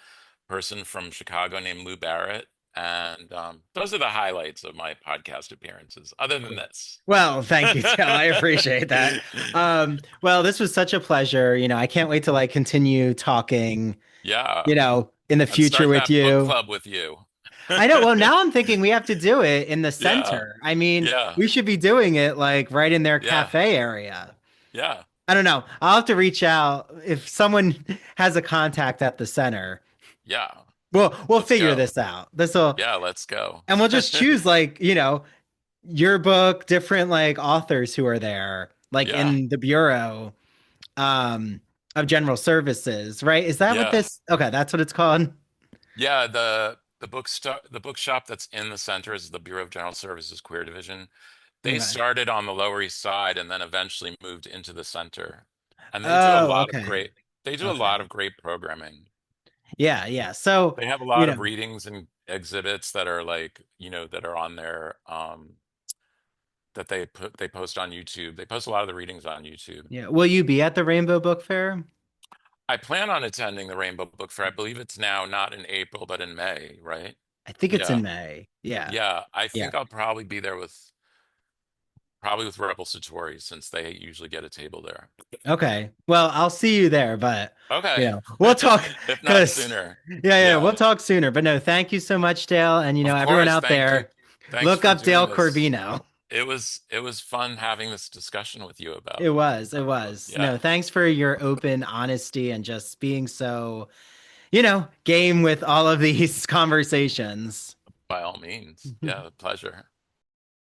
person from Chicago named Lou Barrett. And those are the highlights of my podcast appearances, other than cool. this. Well, thank you, Dale. I appreciate that. Well, this was such a pleasure. I can't wait to like continue talking, Yeah. in the And future start with that book you. club with you. I know. Well, now I'm thinking we have to do it in the Yeah. center. I mean, Yeah. we should be doing it like right in their Yeah. cafe area. Yeah. I don't know. I'll have to reach out if someone has a contact at the center. Yeah. We'll Let's figure go. this out. This will, Yeah, let's go. and we'll just choose like, your book, different like authors who are there, like Yeah. in the Bureau um of General Services, right? Is that what Yeah. this? Okay, that's what it's called. Yeah, the bookshop that's in the center is the Bureau of General Services Queer Division. They Okay. started on the Lower East Side and then eventually moved into the center. And Oh, okay. they do a Okay. lot of great programming. Yeah, yeah. So, They have a you lot of know, readings and exhibits that are like, that are on there that they post on YouTube. They post a lot of the readings on YouTube. yeah. Will you be at the Rainbow Book Fair? I plan on attending the Rainbow Book Fair. I believe it's now not in April, but in May, right? I think it's Yeah. in May. Yeah. Yeah. I Yeah. think I'll probably be there with Rebel Satori since they usually get a table there. Okay. Well, I'll see you there, but Okay. we'll talk If not because sooner. yeah, Yeah. we'll talk sooner. But no, thank you so much, Dale. And Of everyone course. out Thank you. there, Thanks look for up Dale doing this. Corvino. It was fun having this discussion with you about It was. It was. yeah, No, thanks for your open honesty and just being so, game with all of these conversations. by all means. Yeah, pleasure.